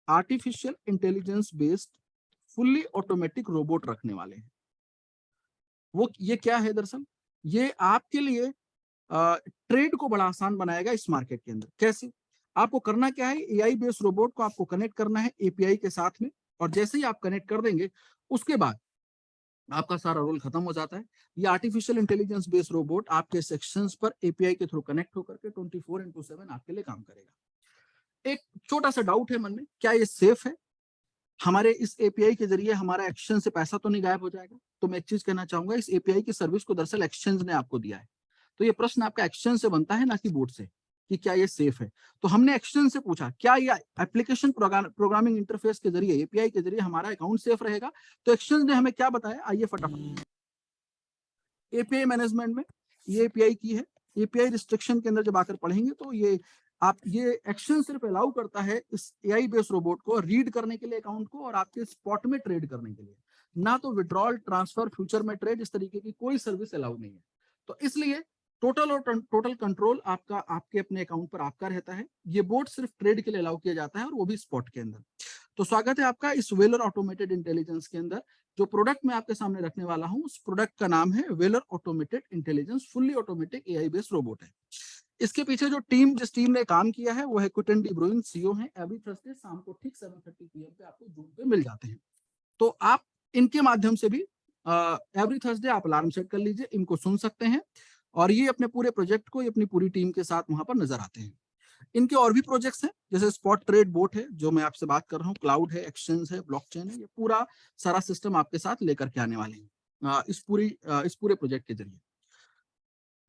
artificial intelligence based fully automatic robot रखने वाले हैं। वो ये क्या है, दरअसल ये आपके लिए ट्रेड को बड़ा आसान बनाएगा इस मार्केट के अंदर। कैसे? आपको करना क्या है, एआई बेस्ड रोबोट को आपको कनेक्ट करना है एपीआई के साथ में, और जैसे ही आप कनेक्ट कर देंगे उसके बाद आपका सारा रोल खत्म हो जाता है। ये आर्टिफिशियल इंटेलिजेंस बेस्ड रोबोट आपके सेक्शंस पर एपीआई के थ्रू कनेक्ट होकर के 24/7 आपके लिए काम करेगा। एक छोटा सा डाउट है मन में, क्या ये सेफ है? हमारे इस एपीआई के जरिए हमारा एक्सचेंज से पैसा तो नहीं गायब हो जाएगा? तो मैं एक चीज कहना चाहूंगा, इस एपीआई की सर्विस को दरअसल एक्सचेंज ने आपको दिया है। तो ये प्रश्न आपका एक्सचेंज से बनता है, ना कि बोर्ड से, कि क्या ये सेफ है। तो हमने एक्सचेंज से पूछा क्या ये एप्लीकेशन प्रोग्रामिंग इंटरफेस के जरिए, एपीआई के जरिए हमारा अकाउंट सेफ रहेगा? तो एक्सचेंज ने हमें क्या बताया, आइए फटाफट। एपीआई मैनेजमेंट में ये एपीआई की है। एपीआई रिस्ट्रिक्शन के अंदर जब आकर पढ़ेंगे तो ये एक्शन सिर्फ अलाउ करता है इस एआई बेस्ड रोबोट को रीड करने के लिए अकाउंट को, और आपके स्पॉट में ट्रेड करने के लिए, ना तो विड्रॉल, ट्रांसफर, फ्यूचर में ट्रेड, इस तरीके की कोई सर्विस अलाउ नहीं है। तो इसलिए टोटल कंट्रोल आपका आपके अपने अकाउंट पर आपका रहता है। ये बोर्ड सिर्फ ट्रेड के लिए अलाउ किया जाता है, और वो भी स्पॉट के अंदर। तो स्वागत है आपका इस वेलर ऑटोमेटेड इंटेलिजेंस के अंदर। जो प्रोडक्ट मैं आपके सामने रखने वाला हूं, उस प्रोडक्ट का नाम है Weller automated intelligence fully automatic AI based robot है। इसके पीछे जिस टीम ने काम किया है वो है क्विंटन डी ब्रुइन, सीईओ है। एवरी थर्सडे शाम को ठीक 7:30 पीएम पे आपको जूम पे मिल जाते हैं। तो आप इनके माध्यम से भी एवरी थर्सडे आप अलार्म सेट कर लीजिए, इनको सुन सकते हैं, और ये अपने पूरे प्रोजेक्ट को, ये अपनी पूरी टीम के साथ वहां पर नजर आते हैं। इनके और भी प्रोजेक्ट्स हैं, जैसे स्पॉट ट्रेड बोट है जो मैं आपसे बात कर रहा हूँ, क्लाउड है, एक्सचेंज है, ब्लॉकचेन है। ये पूरा सारा सिस्टम आपके साथ लेकर के आने वाले हैं इस पूरे प्रोजेक्ट के जरिए।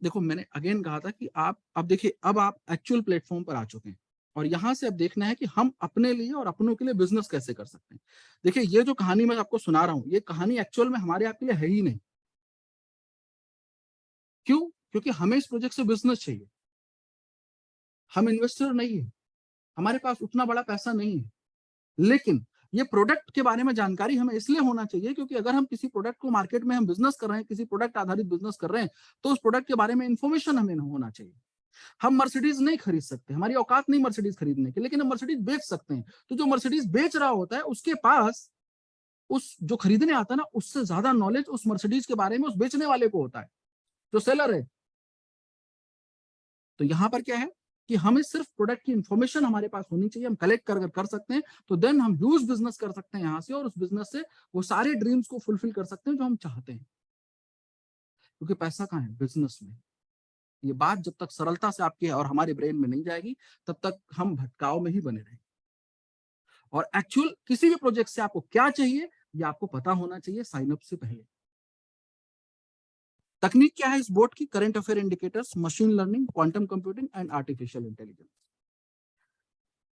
देखो, मैंने अगेन कहा था कि आप अब देखिए, अब आप एक्चुअल प्लेटफॉर्म पर आ चुके हैं, और यहां से अब देखना है कि हम अपने लिए और अपनों के लिए बिजनेस कैसे कर सकते हैं। देखिए, ये जो कहानी मैं आपको सुना रहा हूँ, ये कहानी एक्चुअल में हमारे आपके लिए है ही नहीं। क्यों? क्योंकि हमें इस प्रोजेक्ट से बिजनेस चाहिए। हम इन्वेस्टर नहीं है, हमारे पास उतना बड़ा पैसा नहीं है, लेकिन ये प्रोडक्ट के बारे में जानकारी हमें इसलिए होना चाहिए क्योंकि अगर हम किसी प्रोडक्ट को मार्केट में हम बिजनेस कर रहे हैं, किसी प्रोडक्ट आधारित बिजनेस कर रहे हैं, तो उस प्रोडक्ट के बारे में इंफॉर्मेशन हमें होना चाहिए। हम मर्सिडीज नहीं खरीद सकते, हमारी औकात नहीं मर्सिडीज खरीदने की, लेकिन हम मर्सिडीज बेच सकते हैं। तो जो मर्सिडीज बेच रहा होता है उसके पास, उस जो खरीदने आता है ना, उससे ज्यादा नॉलेज उस मर्सिडीज के बारे में उस बेचने वाले को होता है, जो सेलर है। तो यहाँ पर क्या है कि हमें सिर्फ प्रोडक्ट की इंफॉर्मेशन हमारे पास होनी चाहिए, हम कलेक्ट कर सकते हैं, तो देन हम ह्यूज बिजनेस कर सकते हैं यहाँ से, और उस बिजनेस से वो सारे ड्रीम्स को फुलफिल कर सकते हैं जो हम चाहते हैं। क्योंकि पैसा कहाँ है? बिजनेस में। ये बात जब तक सरलता से आपके और हमारे ब्रेन में नहीं जाएगी, तब तक हम भटकाव में ही बने रहेंगे। और एक्चुअल किसी भी प्रोजेक्ट से आपको क्या चाहिए, ये आपको पता होना चाहिए साइन अप से पहले। तकनीक क्या है इस बोर्ड की? Current affair indicators, machine learning, quantum computing and artificial intelligence.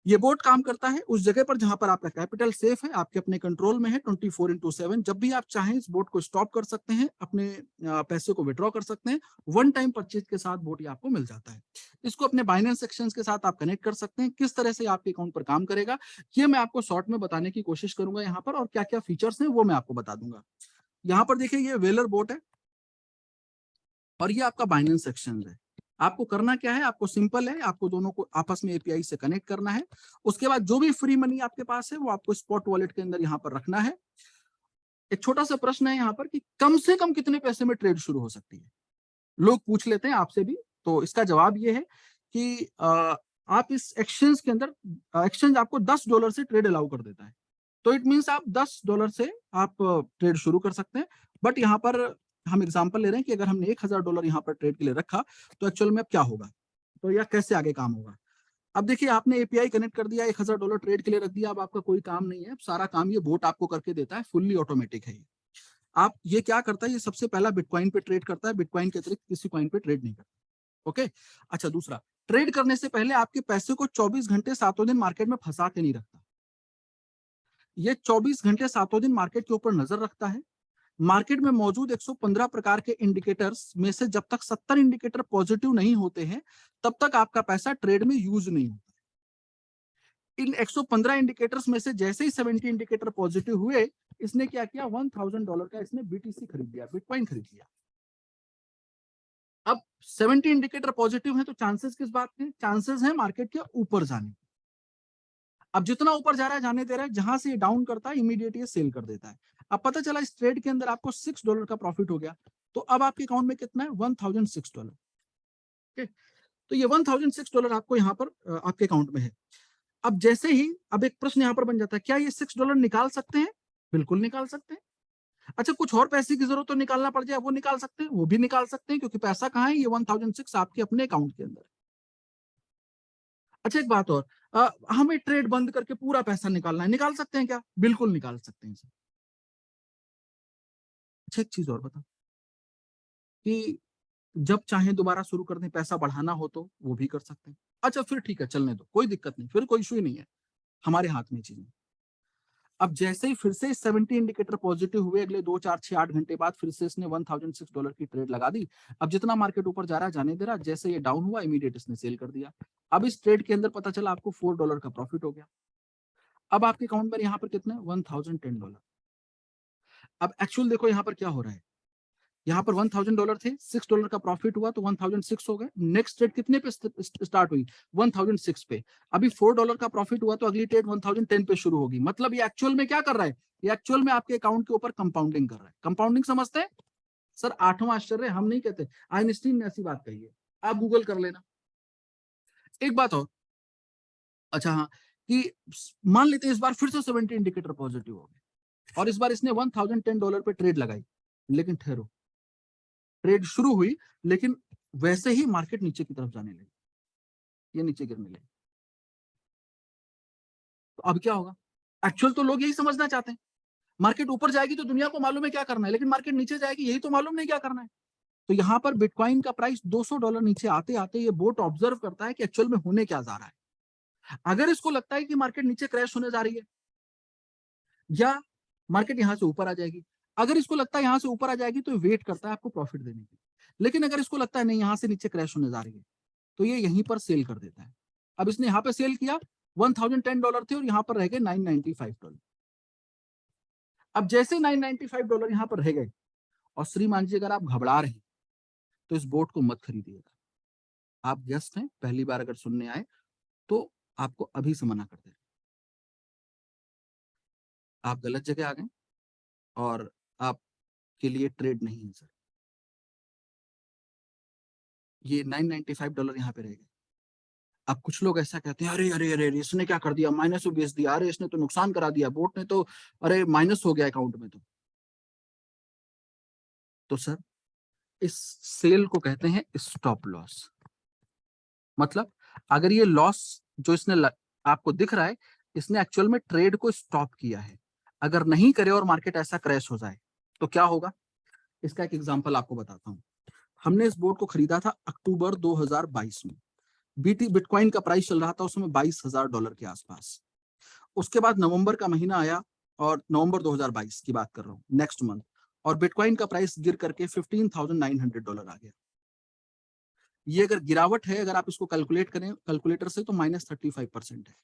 ये बोर्ड काम करता है उस जगह पर जहां पर आपका कैपिटल सेफ है, आपके अपने कंट्रोल में है, 24/7। जब भी आप चाहें इस बोर्ड को स्टॉप कर सकते हैं, अपने पैसे को विड्रॉ कर सकते हैं। वन टाइम परचेज के साथ बोर्ड ये आपको मिल जाता है। इसको अपने बाइनेंस एक्सचेंज के साथ आप कनेक्ट कर सकते हैं। किस तरह से आपके अकाउंट पर काम करेगा, ये मैं आपको शॉर्ट में बताने की कोशिश करूंगा यहाँ पर, और क्या क्या फीचर्स हैं वो मैं आपको बता दूंगा। यहाँ पर देखिए, ये वेलर बोट है और ये आपका बाइनेंस एक्सचेंज है। आपको करना क्या है, आपको सिंपल है, आपको दोनों को आपस में एपीआई से कनेक्ट करना है। उसके बाद जो भी फ्री मनी आपके पास है वो आपको स्पॉट वॉलेट के अंदर यहाँ पर रखना है। एक छोटा सा प्रश्न है यहाँ पर कि कम से कम कितने पैसे में ट्रेड शुरू हो सकती है, लोग पूछ लेते हैं आपसे भी। तो इसका जवाब ये है कि आप इस एक्सचेंज के अंदर, एक्सचेंज आपको $10 से ट्रेड अलाउ कर देता है। तो इट मीन्स आप $10 से आप ट्रेड शुरू कर सकते हैं। बट यहाँ पर हम एग्जांपल ले रहे हैं कि अगर हमने $1000 यहाँ पर ट्रेड के लिए रखा तो एक्चुअल में अब क्या होगा, तो या कैसे आगे काम होगा। अब देखिए आपने एपीआई कनेक्ट कर दिया, $1000 ट्रेड के लिए रख दिया, अब आपका कोई काम नहीं है, अब सारा काम ये बोट आपको करके देता है, फुल्ली ऑटोमेटिक है ये। आप ये क्या करता है, ये सबसे पहला बिटकॉइन पे ट्रेड करता है, बिटकॉइन के अतिरिक्त किसी कॉइन पे ट्रेड नहीं करता। ओके, अच्छा दूसरा, ट्रेड करने से पहले आपके पैसे को 24 घंटे सातों दिन मार्केट में फंसा के नहीं रखता। ये 24 घंटे सातों दिन मार्केट के ऊपर नजर रखता है। मार्केट में मौजूद 115 प्रकार के इंडिकेटर्स में से जब तक 70 इंडिकेटर पॉजिटिव नहीं होते हैं तब तक आपका पैसा ट्रेड में यूज नहीं होता। इन 115 इंडिकेटर्स में से जैसे ही 70 इंडिकेटर पॉजिटिव हुए, इसने क्या किया, $1000 का इसने बीटीसी खरीद लिया, बिटकॉइन खरीद लिया। अब 70 इंडिकेटर पॉजिटिव है तो चांसेस किस बात के, चांसेस है मार्केट के ऊपर जाने। अब जितना ऊपर जा रहा है जाने दे रहा है, जहां से ये डाउन करता है इमीडिएट ये सेल कर देता है। अब पता चला इस ट्रेड के अंदर आपको $6 का प्रॉफिट हो गया, तो अब आपके अकाउंट में कितना है, $1006। okay? तो ये $1006 आपको यहाँ पर आपके अकाउंट में है। अब जैसे ही, अब एक प्रश्न यहाँ पर बन जाता है, क्या ये $6 निकाल सकते हैं? बिल्कुल निकाल सकते हैं। अच्छा कुछ और पैसे की जरूरत तो निकालना पड़ जाए, वो निकाल सकते हैं, वो भी निकाल सकते हैं, क्योंकि पैसा कहाँ है, ये 1006 आपके अपने अकाउंट के अंदर है। अच्छा एक बात और, हमें ट्रेड बंद करके पूरा पैसा निकालना है, निकाल सकते हैं क्या? बिल्कुल निकाल सकते हैं सर। अच्छा एक चीज और बता, कि जब चाहे दोबारा शुरू कर दें, पैसा बढ़ाना हो तो वो भी कर सकते हैं। अच्छा फिर ठीक है, चलने दो, कोई दिक्कत नहीं, फिर कोई इशू ही नहीं है, हमारे हाथ में चीजें। अब जैसे ही फिर से 70 इंडिकेटर पॉजिटिव हुए, अगले 2 4 6 8 घंटे बाद फिर से इसने $1006 की ट्रेड लगा दी। अब जितना मार्केट ऊपर जा रहा है जाने दे रहा, जैसे ये डाउन हुआ इमीडिएट इसने सेल कर दिया। अब इस ट्रेड के अंदर पता चला आपको $4 का प्रॉफिट हो गया। अब आपके अकाउंट में यहाँ पर कितना है, $1010। अब एक्चुअल देखो यहाँ पर क्या हो रहा है, यहाँ पर $1000 थे, $6 का प्रॉफिट हुआ तो 1006 हो गए। नेक्स्ट ट्रेड कितने पे स्टार्ट हुई, 1006 पे। अभी $4 का प्रॉफिट हुआ तो अगली ट्रेड 1010 पे शुरू होगी। मतलब ये एक्चुअल में क्या कर रहा है, ये एक्चुअल में आपके अकाउंट के ऊपर कंपाउंडिंग कर रहा है। कंपाउंडिंग समझते हैं सर, आठवां आश्चर्य हम नहीं कहते, आइंस्टीन ने ऐसी बात कही है, आप गूगल कर लेना। एक बात और, अच्छा हाँ, कि मान लेते हैं इस बार फिर से 70 इंडिकेटर पॉजिटिव हो गए और इस बार इसने $1010 पे ट्रेड लगाई, लेकिन ठहरो, ट्रेड शुरू हुई लेकिन वैसे ही मार्केट नीचे की तरफ जाने लगी, ये नीचे गिरने लगी। तो अब क्या होगा, एक्चुअल तो लोग यही समझना चाहते हैं, मार्केट ऊपर जाएगी तो दुनिया को मालूम है क्या करना है, लेकिन मार्केट नीचे जाएगी यही तो मालूम नहीं क्या करना है। तो यहाँ पर बिटकॉइन का प्राइस $200 नीचे आते आते ये बोट ऑब्जर्व करता है कि एक्चुअल में होने क्या जा रहा है। अगर इसको लगता है कि मार्केट नीचे क्रैश होने जा रही है या मार्केट यहाँ से ऊपर आ जाएगी, अगर इसको लगता है यहाँ से ऊपर आ जाएगी तो वेट करता है आपको प्रॉफिट देने की। लेकिन अगर इसको लगता है नहीं यहाँ से नीचे क्रैश होने जा रही है तो ये यहीं पर सेल कर देता है। अब इसने यहाँ पे सेल किया, $1010 थे और यहाँ पर रह गए $995। अब जैसे $995 यहाँ पर रह गए, और श्रीमान जी अगर आप घबरा रहे हैं तो इस बोट को मत खरीदिएगा। आप गेस्ट हैं, पहली बार अगर सुनने आए तो आपको अभी से मना कर दे, आप गलत जगह आ गए और आपके लिए ट्रेड नहीं है सर। ये $995 यहाँ पे रह गए। अब कुछ लोग ऐसा कहते हैं, अरे अरे अरे इसने क्या कर दिया, माइनस में बेच दिया, अरे इसने तो नुकसान करा दिया, बोट ने तो, अरे माइनस हो गया अकाउंट में। तो सर इस सेल को कहते हैं स्टॉप लॉस। मतलब अगर ये लॉस जो आपको दिख रहा है, इसने एक्चुअल में ट्रेड को स्टॉप किया है। अगर नहीं करे और मार्केट ऐसा क्रैश हो जाए तो क्या होगा, इसका एक एग्जांपल आपको बताता हूं। हमने इस बोर्ड को खरीदा था अक्टूबर 2022 में, बिटकॉइन का प्राइस चल रहा था उसमें $22,000 के आसपास। उसके बाद नवंबर का महीना आया, और नवंबर 2022 की बात कर रहा हूँ, नेक्स्ट मंथ, और बिटकॉइन का प्राइस गिर करके $15,900 आ गया। ये अगर गिरावट है, अगर आप इसको कैलकुलेट करें कैलकुलेटर से, तो -35% है।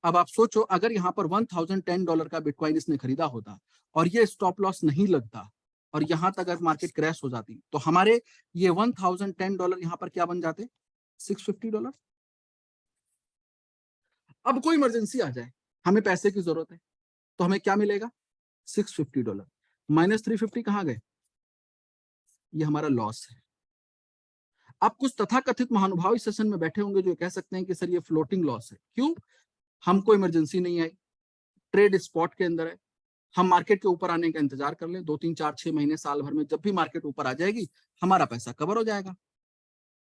अब आप सोचो अगर यहाँ पर $1010 का बिटकॉइन इसने खरीदा होता और ये स्टॉप लॉस नहीं लगता और यहाँ तक अगर मार्केट क्रैश हो जाती, तो हमारे ये $1010 यहाँ पर क्या बन जाते, $650। अब कोई इमरजेंसी आ जाए, हमें पैसे की जरूरत है, तो हमें क्या मिलेगा, $650। -350 कहाँ गए, ये हमारा लॉस है। अब कुछ तथाकथित महानुभाव इस सेशन में बैठे होंगे जो कह सकते हैं कि सर ये फ्लोटिंग लॉस है। क्यों, हमको इमरजेंसी नहीं आई, ट्रेड स्पॉट के अंदर है, हम मार्केट के ऊपर आने का इंतजार कर लें, 2 3 4 6 महीने साल भर में जब भी मार्केट ऊपर आ जाएगी हमारा पैसा कवर हो जाएगा।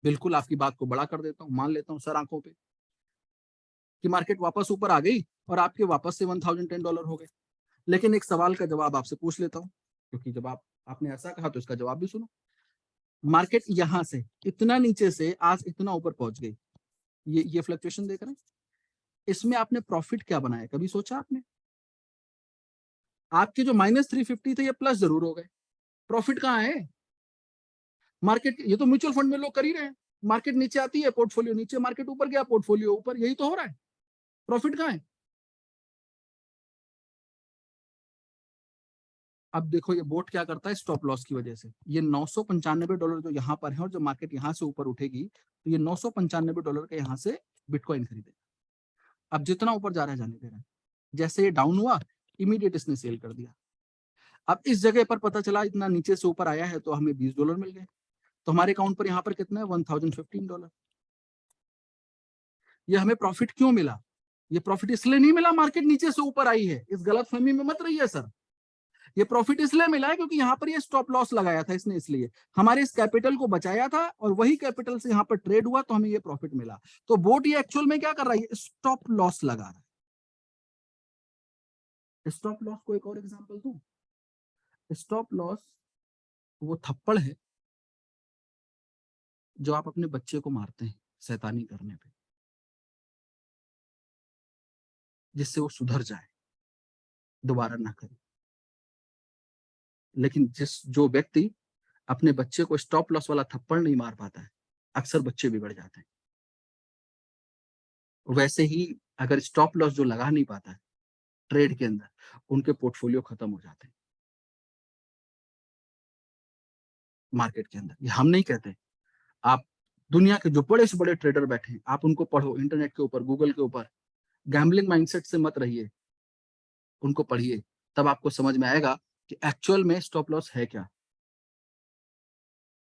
बिल्कुल आपकी बात को बड़ा कर देता हूँ, मान लेता हूँ सर आंखों पे कि मार्केट वापस ऊपर आ गई और आपके वापस से $1010 हो गए। लेकिन एक सवाल का जवाब आपसे पूछ लेता हूँ, क्योंकि जब आपने ऐसा कहा तो इसका जवाब भी सुनो। मार्केट यहां से इतना नीचे से आज इतना ऊपर पहुंच गई, ये फ्लक्चुएशन देख रहे हैं, इसमें आपने प्रॉफिट क्या बनाया, कभी सोचा आपने? आपके जो -350 थे ये प्लस जरूर हो गए, प्रॉफिट कहाँ है? मार्केट, ये तो म्यूचुअल फंड में लोग कर ही रहे हैं, मार्केट नीचे आती है पोर्टफोलियो नीचे, मार्केट ऊपर गया पोर्टफोलियो ऊपर, यही तो हो रहा है, प्रॉफिट कहाँ है? अब देखो ये बोट क्या करता है स्टॉप लॉस की वजह से, ये $995 जो यहाँ पर है और जो मार्केट यहाँ से ऊपर उठेगी तो ये $995 के यहाँ से बिटकॉइन खरीदेगा। अब जितना ऊपर जा रहा है जाने दे रहा है, जैसे ये डाउन हुआ इमीडिएट इसने सेल कर दिया। अब इस जगह पर पता चला इतना नीचे से ऊपर आया है तो हमें $20 मिल गए, तो हमारे अकाउंट पर यहाँ पर कितना है $1015। ये हमें प्रॉफिट क्यों मिला? ये प्रॉफिट इसलिए नहीं मिला मार्केट नीचे से ऊपर आई है, इस गलत फहमी में मत रहिए सर। ये प्रॉफिट इसलिए मिला है क्योंकि यहाँ पर ये स्टॉप लॉस लगाया था इसने, इसलिए हमारे इस कैपिटल को बचाया था और वही कैपिटल से यहाँ पर ट्रेड हुआ तो हमें ये प्रॉफिट मिला। तो बोट ये एक्चुअल में क्या कर रहा है, स्टॉप लॉस लगा रहा है। स्टॉप लॉस को एक और एग्जांपल दूं, स्टॉप लॉस वो थप्पड़ है जो आप अपने बच्चे को मारते हैं शैतानी करने पे, जिससे वो सुधर जाए, दोबारा ना करे। लेकिन जो व्यक्ति अपने बच्चे को स्टॉप लॉस वाला थप्पड़ नहीं मार पाता है, अक्सर बच्चे बिगड़ जाते हैं। वैसे ही अगर स्टॉप लॉस जो लगा नहीं पाता है ट्रेड के अंदर, उनके पोर्टफोलियो खत्म हो जाते हैं मार्केट के अंदर। ये हम नहीं कहते, आप दुनिया के जो बड़े से बड़े ट्रेडर बैठे हैं आप उनको पढ़ो, इंटरनेट के ऊपर, गूगल के ऊपर। गैम्बलिंग माइंडसेट से मत रहिए, उनको पढ़िए, तब आपको समझ में आएगा कि एक्चुअल में स्टॉप लॉस है क्या।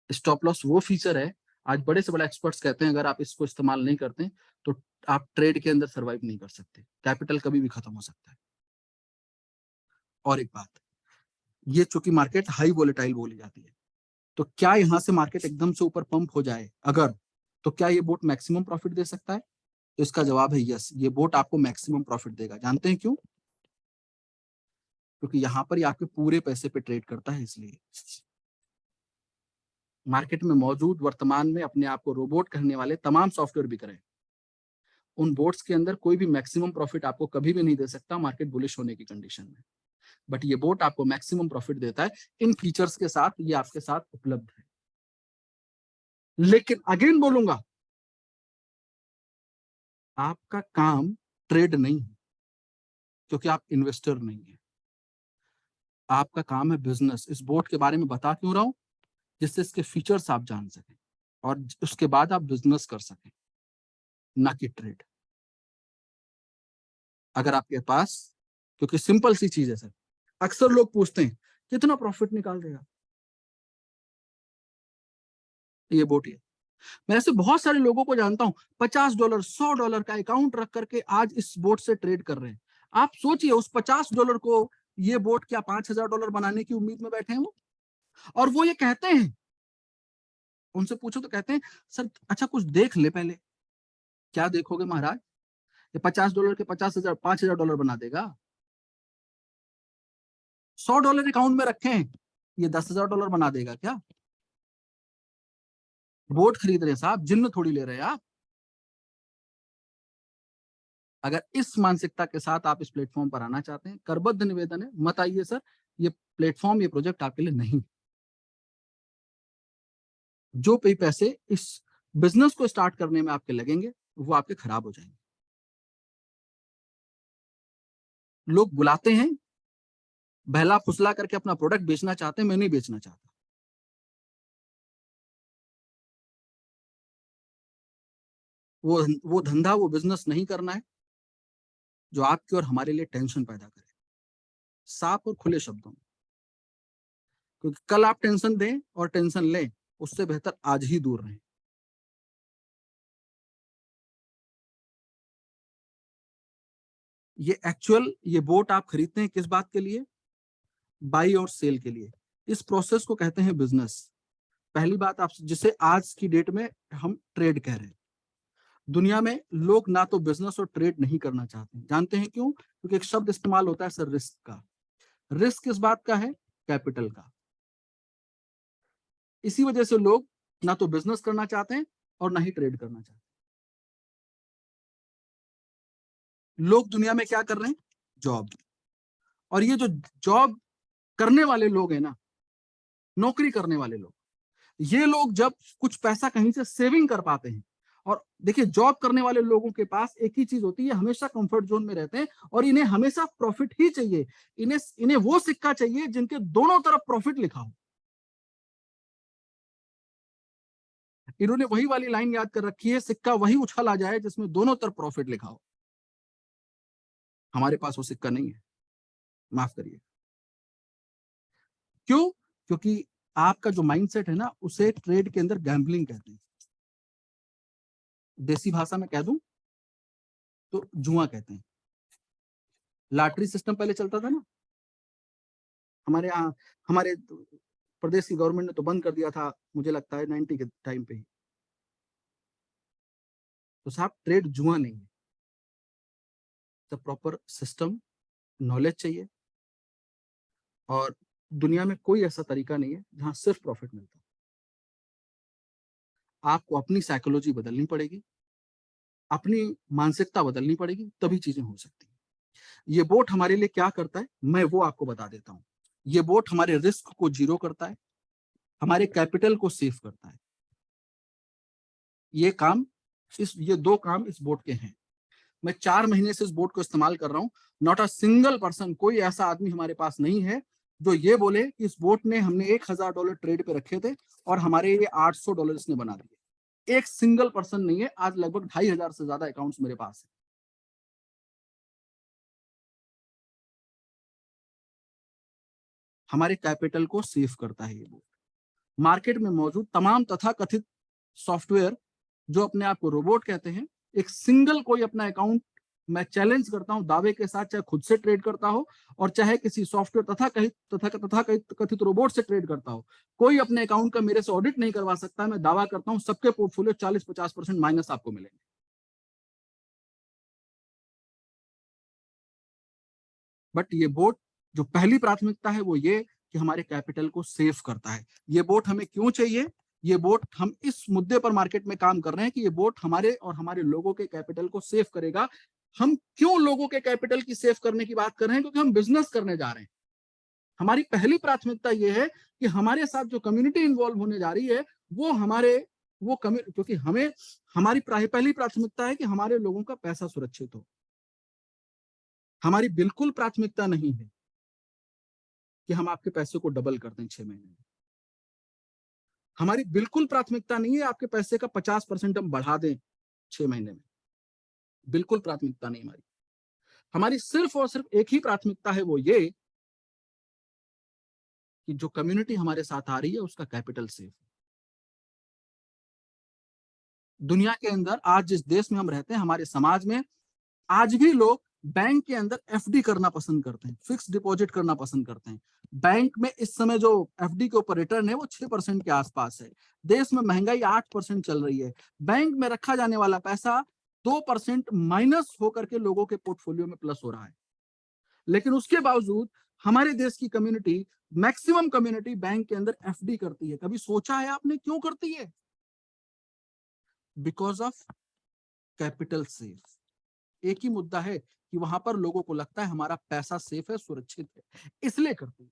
स्टॉप लॉस वो फीचर है, आज बड़े से बड़े एक्सपर्ट्स कहते हैं अगर आप इसको इस्तेमाल नहीं करते तो आप ट्रेड के अंदर सर्वाइव नहीं कर सकते, कैपिटल कभी भी खत्म हो सकता है। और एक बात, ये चूंकि मार्केट हाई वोलेटाइल बोली जाती है, तो क्या यहां से मार्केट एकदम से ऊपर पंप हो जाए अगर, तो क्या ये बोट मैक्सिमम प्रॉफिट दे सकता है? तो इसका जवाब है यस, ये बोट आपको मैक्सिमम प्रॉफिट देगा। जानते हैं क्यों? क्योंकि यहाँ पर ये आपके पूरे पैसे पे ट्रेड करता है। इसलिए मार्केट में मौजूद वर्तमान में अपने आप को रोबोट कहने वाले तमाम सॉफ्टवेयर बिक रहे हैं, उन बोट्स के अंदर कोई भी मैक्सिमम प्रॉफिट आपको कभी भी नहीं दे सकता मार्केट बुलिश होने की कंडीशन में, बट ये बोट आपको मैक्सिमम प्रॉफिट देता है। इन फीचर्स के साथ ये आपके साथ उपलब्ध है। लेकिन अगेन बोलूंगा, आपका काम ट्रेड नहीं है, क्योंकि आप इन्वेस्टर नहीं है, आपका काम है बिजनेस। इस बोट के बारे में बता क्यों रहा हूं, जिससे इसके फीचर्स आप जान सकें और उसके बाद आप बिजनेस कर सकें, ना कि ट्रेड। अगर आपके पास, क्योंकि सिंपल सी चीज है सर, अक्सर लोग पूछते हैं कितना प्रॉफिट निकाल देगा ये बोट। ये मैं ऐसे बहुत सारे लोगों को जानता हूं $50 $100 का अकाउंट रख करके आज इस बोट से ट्रेड कर रहे हैं। आप सोचिए उस $50 को ये बोट क्या $5000 बनाने की उम्मीद में बैठे हैं वो, और वो ये कहते हैं, उनसे पूछो तो कहते हैं सर अच्छा कुछ देख ले पहले। क्या देखोगे महाराज, ये $50 के 50,000 $5,000 बना देगा? $100 अकाउंट में रखे हैं, ये $10,000 बना देगा क्या? बोट खरीद रहे हैं साहब, जिन्न थोड़ी ले रहे हैं आप। अगर इस मानसिकता के साथ आप इस प्लेटफॉर्म पर आना चाहते हैं, करबद्ध निवेदन है मत आइए सर, ये प्लेटफॉर्म, ये प्रोजेक्ट आपके लिए नहीं। जो भी पैसे इस बिजनेस को स्टार्ट करने में आपके लगेंगे वो आपके खराब हो जाएंगे। लोग बुलाते हैं, बहला फुसला करके अपना प्रोडक्ट बेचना चाहते हैं, मैं नहीं बेचना चाहता। वो धंधा, वो बिजनेस नहीं करना है जो आपके और हमारे लिए टेंशन पैदा करे, साफ और खुले शब्दों में। क्योंकि कल आप टेंशन दें और टेंशन लें, उससे बेहतर आज ही दूर रहें। ये बोट आप खरीदते हैं किस बात के लिए? बाई और सेल के लिए। इस प्रोसेस को कहते हैं बिजनेस। पहली बात आप जिसे आज की डेट में हम ट्रेड कह रहे हैं। दुनिया में लोग ना तो बिजनेस और ट्रेड नहीं करना चाहते हैं। जानते हैं क्यों? क्योंकि एक शब्द इस्तेमाल होता है सर, रिस्क का। रिस्क किस बात का है? कैपिटल का। इसी वजह से लोग ना तो बिजनेस करना चाहते हैं और ना ही ट्रेड करना चाहते हैं। लोग दुनिया में क्या कर रहे हैं? जॉब। और ये जो जॉब करने वाले लोग हैं ना, नौकरी करने वाले लोग, ये लोग जब कुछ पैसा कहीं से सेविंग कर पाते हैं, और देखिए जॉब करने वाले लोगों के पास एक ही चीज होती है, हमेशा कंफर्ट जोन में रहते हैं और इन्हें हमेशा प्रॉफिट ही चाहिए। इन्हें इन्हें वो सिक्का चाहिए जिनके दोनों तरफ प्रॉफिट लिखा हो। इन्होंने वही वाली लाइन याद कर रखी है, सिक्का वही उछल आ जाए जिसमें दोनों तरफ प्रॉफिट लिखा हो। हमारे पास वो सिक्का नहीं है, माफ करिए। क्यों? क्योंकि आपका जो माइंडसेट है ना, उसे ट्रेड के अंदर गैम्बलिंग कहते हैं। देसी भाषा में कह दूं तो जुआ कहते हैं। लॉटरी सिस्टम पहले चलता था ना हमारे यहाँ। हमारे प्रदेश की गवर्नमेंट ने तो बंद कर दिया था, मुझे लगता है 90 के टाइम पे ही। तो साहब ट्रेड जुआ नहीं है, तो प्रॉपर सिस्टम, नॉलेज चाहिए। और दुनिया में कोई ऐसा तरीका नहीं है जहां सिर्फ प्रॉफिट मिलता है। आपको अपनी साइकोलॉजी बदलनी पड़ेगी, अपनी मानसिकता बदलनी पड़ेगी, तभी चीजें हो सकती हैं। ये बोट हमारे लिए क्या करता है, मैं वो आपको बता देता हूँ। ये बोट हमारे रिस्क को जीरो करता है, हमारे कैपिटल को सेव करता है। ये दो काम इस बोट के हैं। मैं 4 महीने से इस बोट को इस्तेमाल कर रहा हूं। नॉट अ सिंगल पर्सन, कोई ऐसा आदमी हमारे पास नहीं है जो ये बोले कि इस बोट ने, हमने $1000 ट्रेड पे रखे थे और हमारे ये $800 इसने बना दिए। एक सिंगल पर्सन नहीं है। आज लगभग 2500 से ज्यादा अकाउंट्स मेरे पास है। हमारे कैपिटल को सेव करता है ये बोट। मार्केट में मौजूद तमाम तथाकथित सॉफ्टवेयर जो अपने आप को रोबोट कहते हैं, एक सिंगल कोई अपना अकाउंट, मैं चैलेंज करता हूं दावे के साथ, चाहे खुद से ट्रेड करता हो और चाहे किसी सॉफ्टवेयर तथा कथित रोबोट से ट्रेड करता हो, कोई अपने अकाउंट का मेरे से ऑडिट नहीं करवा सकता। मैं दावा करता हूं सबके पोर्टफोलियो 40-50% माइनस आपको मिलेंगे। बट ये बोट जो पहली प्राथमिकता है वो ये कि हमारे कैपिटल को सेव करता है। ये बोट हमें क्यों चाहिए? ये बोट, हम इस मुद्दे पर मार्केट में काम कर रहे हैं कि ये बोट हमारे और हमारे लोगों के कैपिटल को सेव करेगा। हम क्यों लोगों के कैपिटल की सेव करने की बात कर रहे हैं? क्योंकि हम बिजनेस करने जा रहे हैं। हमारी पहली प्राथमिकता ये है कि हमारे साथ जो कम्युनिटी इन्वॉल्व होने जा रही है वो हमारे, क्योंकि हमें, हमारी पहली प्राथमिकता है कि हमारे लोगों का पैसा सुरक्षित हो। हमारी बिल्कुल प्राथमिकता नहीं है कि हम आपके पैसे को डबल कर दें 6 महीने में। हमारी बिल्कुल प्राथमिकता नहीं है आपके पैसे का 50% हम बढ़ा दें 6 महीने में। बिल्कुल प्राथमिकता नहीं हमारी। हमारी सिर्फ और सिर्फ एक ही प्राथमिकता है, वो ये कि जो कम्युनिटी हमारे साथ आ रही है उसका कैपिटल सेफ। दुनिया के अंदर आज जिस देश में हम रहते हैं, हमारे समाज में आज भी लोग बैंक के अंदर एफडी करना पसंद करते हैं, फिक्स डिपॉजिट करना पसंद करते हैं। बैंक में इस समय जो एफडी के ऊपर रिटर्न है वो 6% के आसपास है। देश में महंगाई 8% चल रही है। बैंक में रखा जाने वाला पैसा 2% माइनस होकर के लोगों के पोर्टफोलियो में प्लस हो रहा है। लेकिन उसके बावजूद हमारे देश की कम्युनिटी, मैक्सिमम कम्युनिटी बैंक के अंदर एफडी करती है। कभी सोचा है आपने क्यों करती है? Because of capital safe. एक ही मुद्दा है कि वहां पर लोगों को लगता है हमारा पैसा सेफ है, सुरक्षित है, इसलिए करते हैं।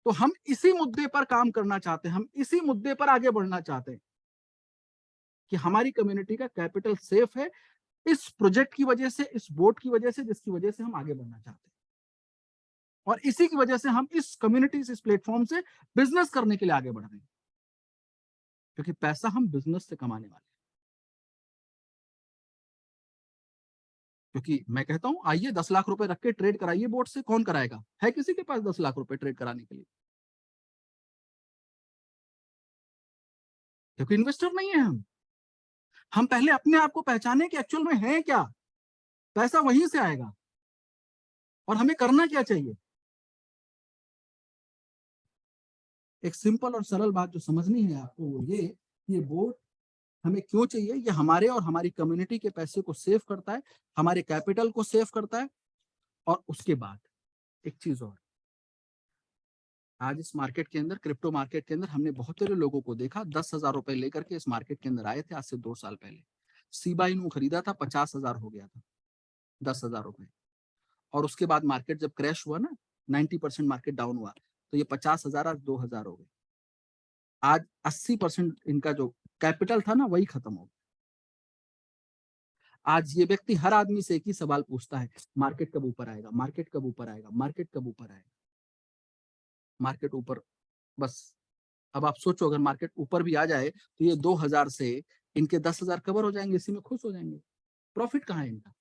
तो हम इसी मुद्दे पर काम करना चाहते हैं, हम इसी मुद्दे पर आगे बढ़ना चाहते हैं कि हमारी कम्युनिटी का कैपिटल सेफ है, इस प्रोजेक्ट की वजह से, इस बोर्ड की वजह से, जिसकी वजह से हम आगे बढ़ना चाहते हैं। और इसी की वजह से हम इस कम्युनिटी से, इस प्लेटफॉर्म से बिजनेस करने के लिए आगे बढ़ रहे हैं, क्योंकि पैसा हम बिजनेस से कमाने वाले हैं। क्योंकि मैं कहता हूं आइए 10 लाख रुपए रख के ट्रेड कराइए बोर्ड से, कौन कराएगा? है किसी के पास 10 लाख रुपए ट्रेड कराने के लिए? क्योंकि इन्वेस्टर नहीं है हम। हम पहले अपने आप को पहचाने कि एक्चुअल में है क्या, पैसा वहीं से आएगा और हमें करना क्या चाहिए। एक सिंपल और सरल बात जो समझनी है आपको वो ये बोर्ड हमें क्यों चाहिए। ये हमारे और हमारी कम्युनिटी के पैसे को सेव करता है, हमारे कैपिटल को सेव करता है। और उसके बाद एक चीज और, आज इस मार्केट के अंदर, क्रिप्टो मार्केट के अंदर हमने बहुत सारे लोगों को देखा 10,000 रुपए लेकर के इस मार्केट के अंदर आए थे आज से 2 साल पहले। सीबा इनू खरीदा था 50,000 हो गया था, 10,000 रुपए। और उसके बाद मार्केट जब क्रैश हुआ ना, 90% मार्केट डाउन हुआ, तो ये 50,000 आज 2,000 हो गए। आज 80% इनका जो कैपिटल था ना वही खत्म हो गया। आज ये व्यक्ति हर आदमी से एक ही सवाल पूछता है, मार्केट कब ऊपर आएगा, मार्केट कब ऊपर आएगा, मार्केट कब ऊपर आएगा। मार्केट ऊपर, बस अब आप सोचो अगर मार्केट ऊपर भी आ जाए तो ये 2,000 से इनके 10,000 कवर हो जाएंगे, इसी में खुश हो जाएंगे। प्रॉफिट कहाँ है इनका।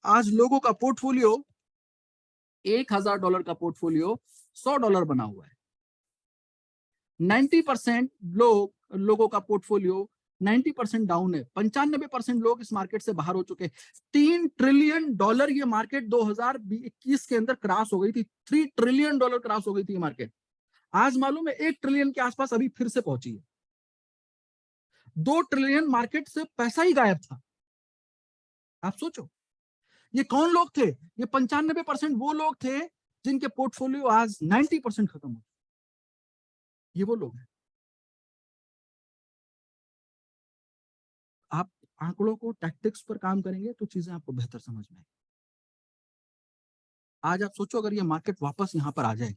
आज लोगों का पोर्टफोलियो, $1,000 का पोर्टफोलियो $100 बना हुआ है। 90% लोगों का पोर्टफोलियो 90% डाउन है। 95% लोग इस मार्केट से बाहर हो चुके हैं। $3 ट्रिलियन ये मार्केट 2021 के अंदर क्रॉस हो गई थी। $3 ट्रिलियन क्रॉस हो गई थी ये मार्केट। आज मालूम है 1 ट्रिलियन के आसपास अभी फिर से पहुंची है। 2 ट्रिलियन मार्केट से पैसा ही गायब था। आप सोचो ये कौन लोग थे। ये 95% वो लोग थे जिनके पोर्टफोलियो आज 90% खत्म हो। ये वो लोग हैं। आप आंकड़ों को, टैक्टिक्स पर काम करेंगे तो चीजें आपको बेहतर समझ में आएगी। आज आप सोचो अगर ये मार्केट वापस यहाँ पर आ जाए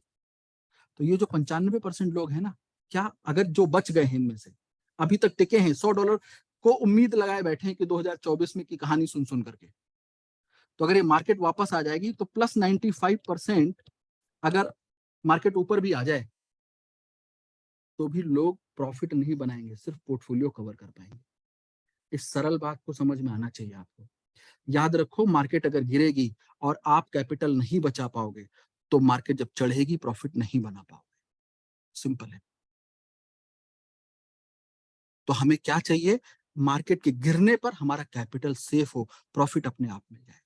तो ये जो 95% लोग हैं ना, क्या अगर जो बच गए हैं इनमें से, अभी तक टिके हैं, $100 को उम्मीद लगाए बैठे हैं कि 2024 में की कहानी सुन सुन करके, तो अगर ये मार्केट वापस आ जाएगी तो प्लस 95% अगर मार्केट ऊपर भी आ जाए तो भी लोग प्रॉफिट नहीं बनाएंगे, सिर्फ पोर्टफोलियो कवर कर पाएंगे। इस सरल बात को समझ में आना चाहिए आपको। याद रखो, मार्केट अगर गिरेगी और आप कैपिटल नहीं बचा पाओगे तो मार्केट जब चढ़ेगी प्रॉफिट नहीं बना पाओगे। सिंपल है। तो हमें क्या चाहिए, मार्केट के गिरने पर हमारा कैपिटल सेफ हो, प्रॉफिट अपने आप मिल जाए।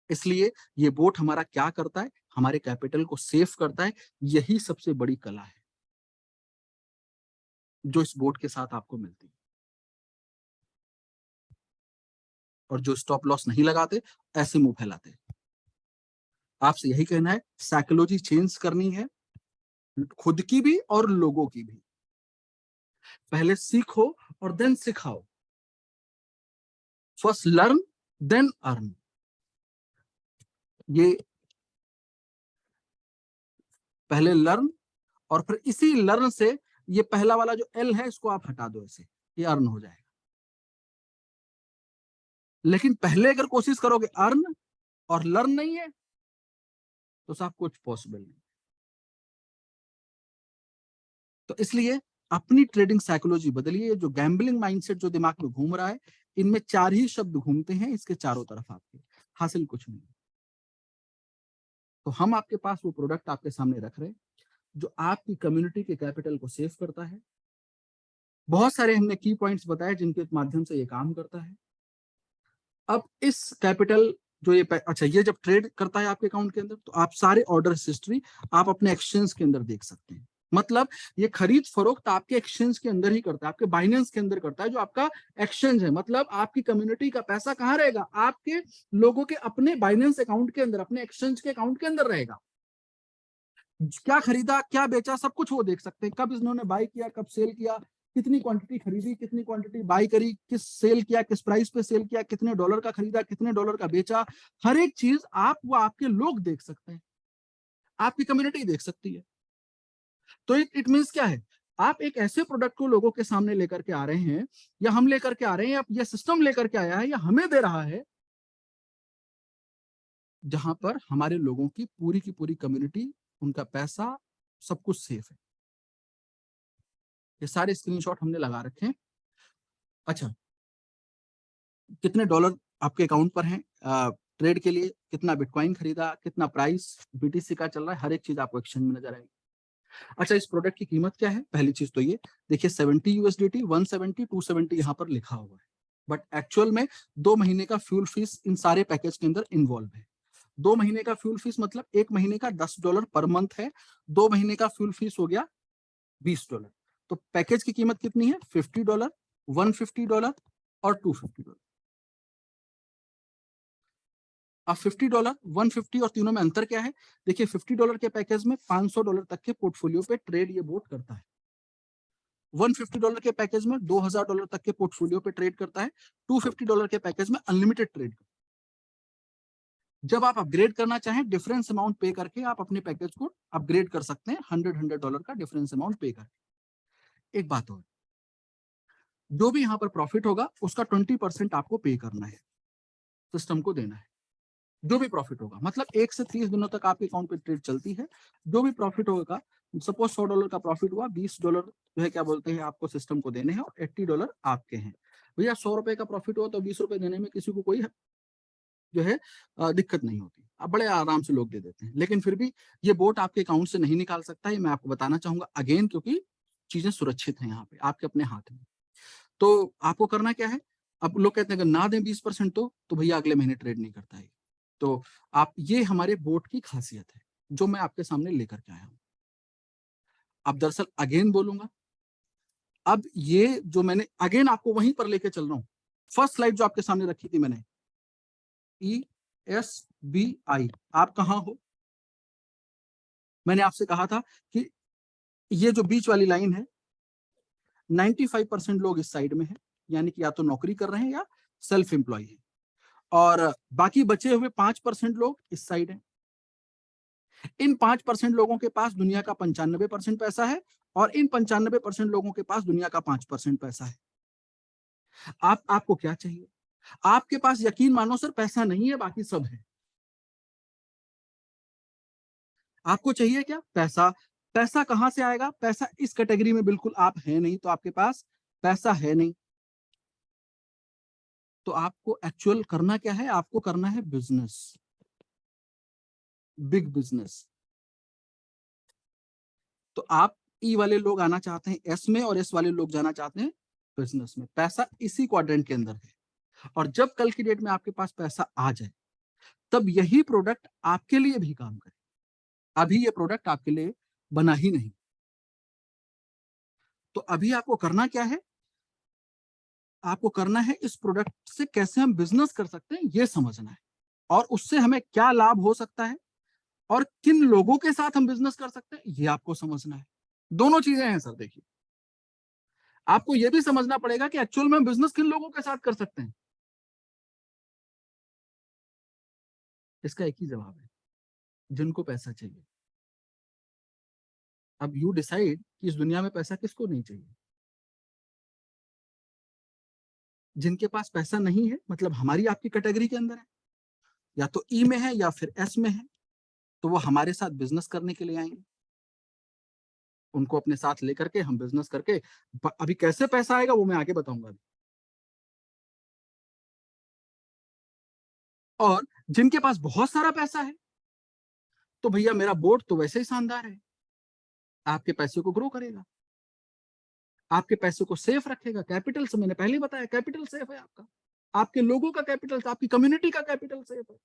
इसलिए ये बोट हमारा क्या करता है, हमारे कैपिटल को सेफ करता है। यही सबसे बड़ी कला है जो इस बोट के साथ आपको मिलती है। और जो स्टॉप लॉस नहीं लगाते ऐसे मुंह फैलाते। आपसे यही कहना है, साइकोलॉजी चेंज करनी है, खुद की भी और लोगों की भी। पहले सीखो और देन सिखाओ। First learn then earn. ये पहले लर्न और फिर इसी लर्न से ये पहला वाला जो एल है इसको आप हटा दो, ऐसे ये अर्न हो जाएगा। लेकिन पहले अगर कोशिश करोगे अर्न और लर्न नहीं है तो सब कुछ पॉसिबल नहीं। तो इसलिए अपनी ट्रेडिंग साइकोलॉजी बदलिए। जो गैम्बलिंग माइंडसेट जो दिमाग में घूम रहा है, इनमें 4 ही शब्द घूमते हैं इसके चारों तरफ, आपके हासिल कुछ नहीं। तो हम आपके पास वो प्रोडक्ट आपके सामने रख रहे हैं जो आपकी कम्युनिटी के कैपिटल को सेव करता है। बहुत सारे हमने की पॉइंट्स बताए जिनके माध्यम से ये काम करता है। अब इस कैपिटल जो ये अच्छा, ये जब ट्रेड करता है आपके अकाउंट के अंदर तो आप सारे ऑर्डर हिस्ट्री आप अपने एक्सचेंज के अंदर देख सकते हैं। मतलब ये खरीद फरोख्त आपके एक्सचेंज के अंदर ही करता है, आपके बाइनेंस के अंदर करता है जो आपका एक्सचेंज है। मतलब आपकी कम्युनिटी का पैसा कहाँ रहेगा, आपके लोगों के अपने बाइनेंस अकाउंट के अंदर, अपने एक्सचेंज के अकाउंट के अंदर रहेगा। क्या खरीदा क्या बेचा सब कुछ वो देख सकते हैं। कब इन्होंने बाय किया, कब सेल किया, कितनी क्वांटिटी खरीदी, कितनी क्वांटिटी बाय करी, किस सेल किया, किस प्राइस पे सेल किया, कितने डॉलर का खरीदा, कितने डॉलर का बेचा। हर एक चीज आप वो आपके लोग देख सकते हैं, आपकी कम्युनिटी देख सकती है। तो इट मींस क्या है, आप एक ऐसे प्रोडक्ट को लोगों के सामने लेकर के आ रहे हैं, या हम लेकर के आ रहे हैं, या ये सिस्टम लेकर के आया है, या हमें दे रहा है, जहां पर हमारे लोगों की पूरी कम्युनिटी, उनका पैसा, सब कुछ सेफ है। ये सारे स्क्रीनशॉट हमने लगा रखे हैं। अच्छा, कितने डॉलर आपके अकाउंट पर हैं ट्रेड के लिए, कितना बिटकॉइन खरीदा, कितना प्राइस बीटीसी का चल रहा है, हर एक चीज आपको एक्सचेंज में नजर आएगी। अच्छा, इस प्रोडक्ट की कीमत क्या है? पहली चीज तो ये देखिए, 70 यूएसडीटी, 170, 270 यहाँ पर लिखा हुआ है, बट एक्चुअल में 2 महीने का फ्यूल फीस इन सारे पैकेज के अंदर इन्वॉल्व है। 2 महीने का फ्यूल फीस मतलब 1 महीने का $10 पर मंथ है, 2 महीने का फ्यूल फीस हो गया $20। तो पैकेज की कीमत कितनी है? $50, $150 और $250। अब $50, $150 और तीनों में अंतर क्या है? देखिए, $50 के पैकेज में $500 तक के पोर्टफोलियो पे ट्रेड ये बोट करता है। $150 के पैकेज में $2000 तक के पोर्टफोलियो पे ट्रेड करता है। $250 के पैकेज में अनलिमिटेड ट्रेड। जब आप अपग्रेड करना चाहें, डिफरेंस अमाउंट पे करके आप अपने पैकेज को अपग्रेड कर सकते हैं, $100 का डिफरेंस अमाउंट पे करके। एक बात और, जो भी यहाँ पर प्रॉफिट होगा उसका 20% आपको पे करना है, सिस्टम को देना है। जो भी प्रॉफिट होगा, मतलब 1 से 30 दिनों तक आपके अकाउंट पे ट्रेड चलती है। जो भी प्रॉफिट होगा, सपोज $100 का प्रॉफिट हुआ, $20 जो है क्या बोलते हैं आपको सिस्टम को देने हैं, और $80 आपके हैं। भैया ₹100 का प्रॉफिट हुआ तो ₹20 देने में किसी को कोई जो है दिक्कत नहीं होती। अब बड़े आराम से लोग दे देते हैं, लेकिन फिर भी ये बोट आपके अकाउंट से नहीं निकाल सकता, ये मैं आपको बताना चाहूंगा अगेन, क्योंकि चीजें सुरक्षित हैं यहाँ पे आपके अपने हाथ में। तो आपको करना क्या है? अब लोग कहते हैं अगर ना दें 20% तो भैया अगले महीने ट्रेड नहीं करता है। तो आप, ये हमारे बोट की खासियत है जो मैं आपके सामने लेकर के आया हूँ। अब दरअसल अगेन बोलूंगा, अब ये जो मैंने अगेन आपको वहीं पर लेके चल रहा हूँ, फर्स्ट स्लाइड जो आपके सामने रखी थी मैंने, ESBI, आप कहाँ हो? मैंने आपसे कहा था कि ये जो बीच वाली लाइन है, 95% लोग इस साइड में है, यानी कि या तो नौकरी कर रहे हैं या सेल्फ एम्प्लॉय है, और बाकी बचे हुए 5% लोग इस साइड हैं। इन 5% लोगों के पास दुनिया का 95% पैसा है, और इन 95% लोगों के पास दुनिया का 5% पैसा है। आपको क्या चाहिए? आपके पास यकीन मानो सर पैसा नहीं है, बाकी सब है। आपको चाहिए क्या? पैसा। पैसा कहां से आएगा? पैसा इस कैटेगरी में बिल्कुल आप है नहीं, तो आपके पास पैसा है नहीं। तो आपको एक्चुअल करना क्या है? आपको करना है बिजनेस, बिग बिजनेस। तो आप ई वाले लोग आना चाहते हैं एस में, और एस वाले लोग जाना चाहते हैं बिजनेस में। पैसा इसी क्वाड्रेंट के अंदर है, और जब कल की डेट में आपके पास पैसा आ जाए, तब यही प्रोडक्ट आपके लिए भी काम करे। अभी ये प्रोडक्ट आपके लिए बना ही नहीं। तो अभी आपको करना क्या है? आपको करना है इस प्रोडक्ट से कैसे हम बिजनेस कर सकते हैं ये समझना है, और उससे हमें क्या लाभ हो सकता है, और किन लोगों के साथ हम बिजनेस कर सकते हैं ये आपको समझना है। दोनों चीजें हैं सर। देखिए, आपको यह भी समझना पड़ेगा कि एक्चुअल में हम बिजनेस किन लोगों के साथ कर सकते हैं। इसका एक ही जवाब है, जिनको पैसा चाहिए। अब यू डिसाइड कि इस दुनिया में पैसा किसको नहीं चाहिए। जिनके पास पैसा नहीं है, मतलब हमारी आपकी कैटेगरी के अंदर है, या तो ई में है या फिर एस में है, तो वो हमारे साथ बिजनेस करने के लिए आएंगे। उनको अपने साथ लेकर के हम बिजनेस करके, अभी कैसे पैसा आएगा वो मैं आगे बताऊंगा। और जिनके पास बहुत सारा पैसा है, तो भैया मेरा बोर्ड तो वैसे ही शानदार है, आपके पैसे को ग्रो करेगा, आपके पैसे को सेफ रखेगा। कैपिटल से मैंने पहले ही बताया, कैपिटल सेफ है आपका, आपके लोगों का कैपिटल, आपकी कम्युनिटी का कैपिटल सेफ है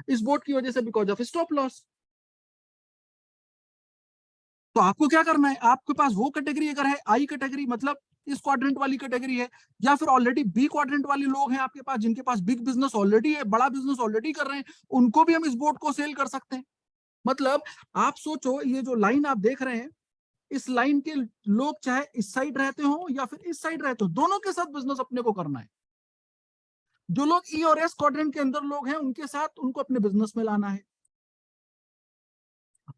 इस बोर्ड की वजह से, बिकॉज ऑफ स्टॉप लॉस। तो आपको क्या करना है? आपके पास वो कैटेगरी अगर है, आई कैटेगरी, मतलब इस क्वाड्रेंट वाली कैटेगरी है, या फिर ऑलरेडी बी क्वाड्रेंट वाले लोग हैं आपके पास, जिनके पास बिग बिजनेस ऑलरेडी है, बड़ा बिजनेस ऑलरेडी कर रहे हैं, उनको भी हम इस बोर्ड को सेल कर सकते हैं। मतलब आप सोचो, ये जो लाइन आप देख रहे हैं, इस लाइन के लोग चाहे इस साइड रहते हो या फिर इस साइड रहते हो, दोनों के साथ बिजनेस अपने को करना है। जो लोग ई और एस क्वाड्रेंट के अंदर लोग हैं, उनके साथ उनको अपने बिजनेस में लाना है।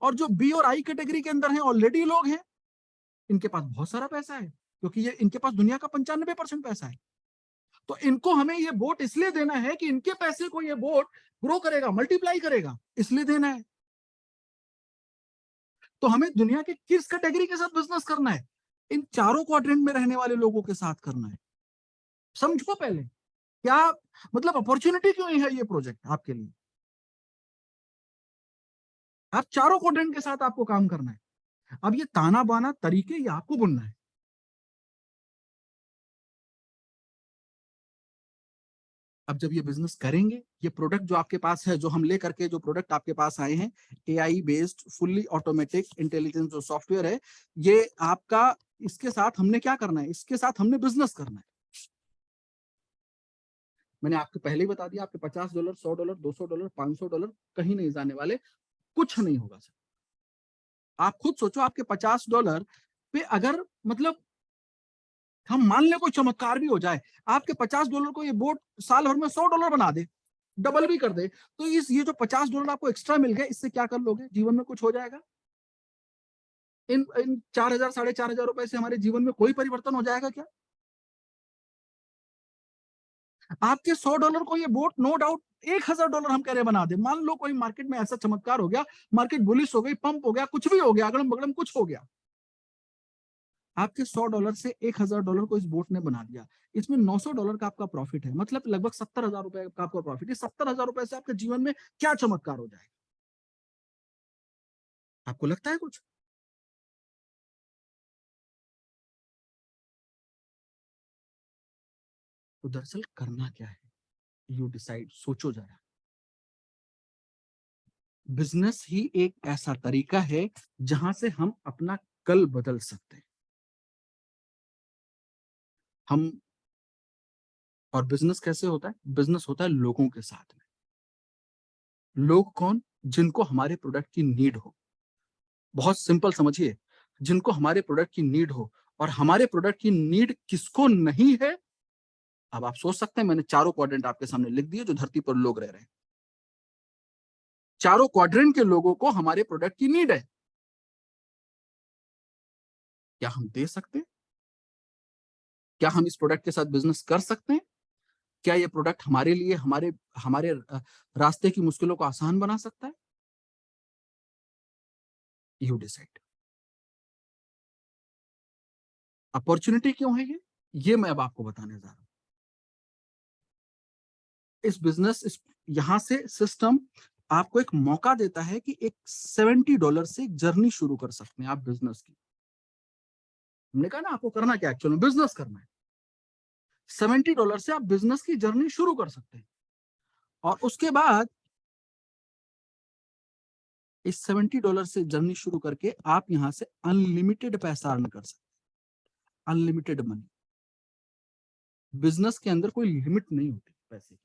और जो बी और आई कैटेगरी के अंदर हैं, ऑलरेडी लोग हैं, इनके पास बहुत सारा पैसा है, क्योंकि ये इनके पास दुनिया का 95% पैसा है। तो इनको हमें ये वोट इसलिए देना है कि इनके पैसे को ये वोट ग्रो करेगा, मल्टीप्लाई करेगा, इसलिए देना है। तो हमें दुनिया के किस कैटेगरी के साथ बिजनेस करना है? इन चारों क्वाड्रेंट में रहने वाले लोगों के साथ करना है। समझो पहले क्या, मतलब अपॉर्चुनिटी क्यों है ये प्रोजेक्ट आपके लिए। आप चारों क्वाड्रेंट के साथ आपको काम करना है। अब ये ताना बाना तरीके ये आपको बुनना है। अब जब ये बिजनेस करेंगे, ये प्रोडक्ट जो आपके पास है, जो हम ले करके जो प्रोडक्ट आपके पास आए हैं, AI based fully automatic intelligence जो सॉफ्टवेयर है, ये आपका, इसके साथ हमने क्या करना है, इसके साथ हमने बिजनेस करना है। मैंने आपको पहले ही बता दिया, आपके $50, $100, $200, $500 कहीं नहीं जाने वाले, कुछ नहीं होगा सर। आप खुद सोचो, आपके $50 पे अगर मतलब हम मान लें कोई चमत्कार भी हो जाए, आपके $50 को ये बोर्ड साल भर में $100 बना दे, डबल भी कर दे, तो इस ये जो $50 आपको एक्स्ट्रा मिल गए, इससे क्या कर लोगे? जीवन में कुछ हो जाएगा? इन 4,000 4,500 रुपए से हमारे जीवन में कोई परिवर्तन हो जाएगा क्या? आपके $100 को ये बोट नो डाउट $1,000 हम कह रहे बना दे। मान लो कोई मार्केट में ऐसा चमत्कार हो गया, मार्केट बुलिश हो गई, पंप हो गया, कुछ भी हो गया, अगड़म बगड़म कुछ हो गया, आपके $100 से $1,000 को इस बोट ने बना दिया। इसमें $900 का आपका प्रॉफिट है, मतलब लगभग 70,000 रुपए का आपका प्रॉफिट है। 70,000 रुपए से आपके जीवन में क्या चमत्कार हो जाएगा? आपको लगता है कुछ? तो दरअसल करना क्या है, यू डिसाइड, सोचो जरा। बिजनेस ही एक ऐसा तरीका है जहां से हम अपना कल बदल सकते हैं। हम, और बिजनेस कैसे होता है? बिजनेस होता है लोगों के साथ में। लोग कौन? जिनको हमारे प्रोडक्ट की नीड हो। बहुत सिंपल समझिए, जिनको हमारे प्रोडक्ट की नीड हो। और हमारे प्रोडक्ट की नीड किसको नहीं है? अब आप सोच सकते हैं, मैंने चारों क्वाड्रेंट आपके सामने लिख दिए जो धरती पर लोग रह रहे हैं। चारों क्वाड्रेंट के लोगों को हमारे प्रोडक्ट की नीड है। क्या हम दे सकते हैं? क्या हम इस प्रोडक्ट के साथ बिजनेस कर सकते हैं? क्या ये प्रोडक्ट हमारे लिए, हमारे हमारे रास्ते की मुश्किलों को आसान बना सकता है? You decide. अपॉर्चुनिटी क्यों है ये मैं अब आपको बताने जा रहा हूं। इस बिजनेस, इस यहां से सिस्टम आपको एक मौका देता है कि एक $70 से एक जर्नी शुरू कर सकते हैं आप बिजनेस की। हमने कहा ना आपको करना क्या, एक्चुअली बिजनेस करना है। $70 से आप बिजनेस की जर्नी शुरू कर सकते हैं, और उसके बाद इस $70 से जर्नी शुरू करके आप यहां से अनलिमिटेड पैसा अर्न कर सकते हैं। Unlimited money. बिजनेस के अंदर कोई लिमिट नहीं होती पैसे की।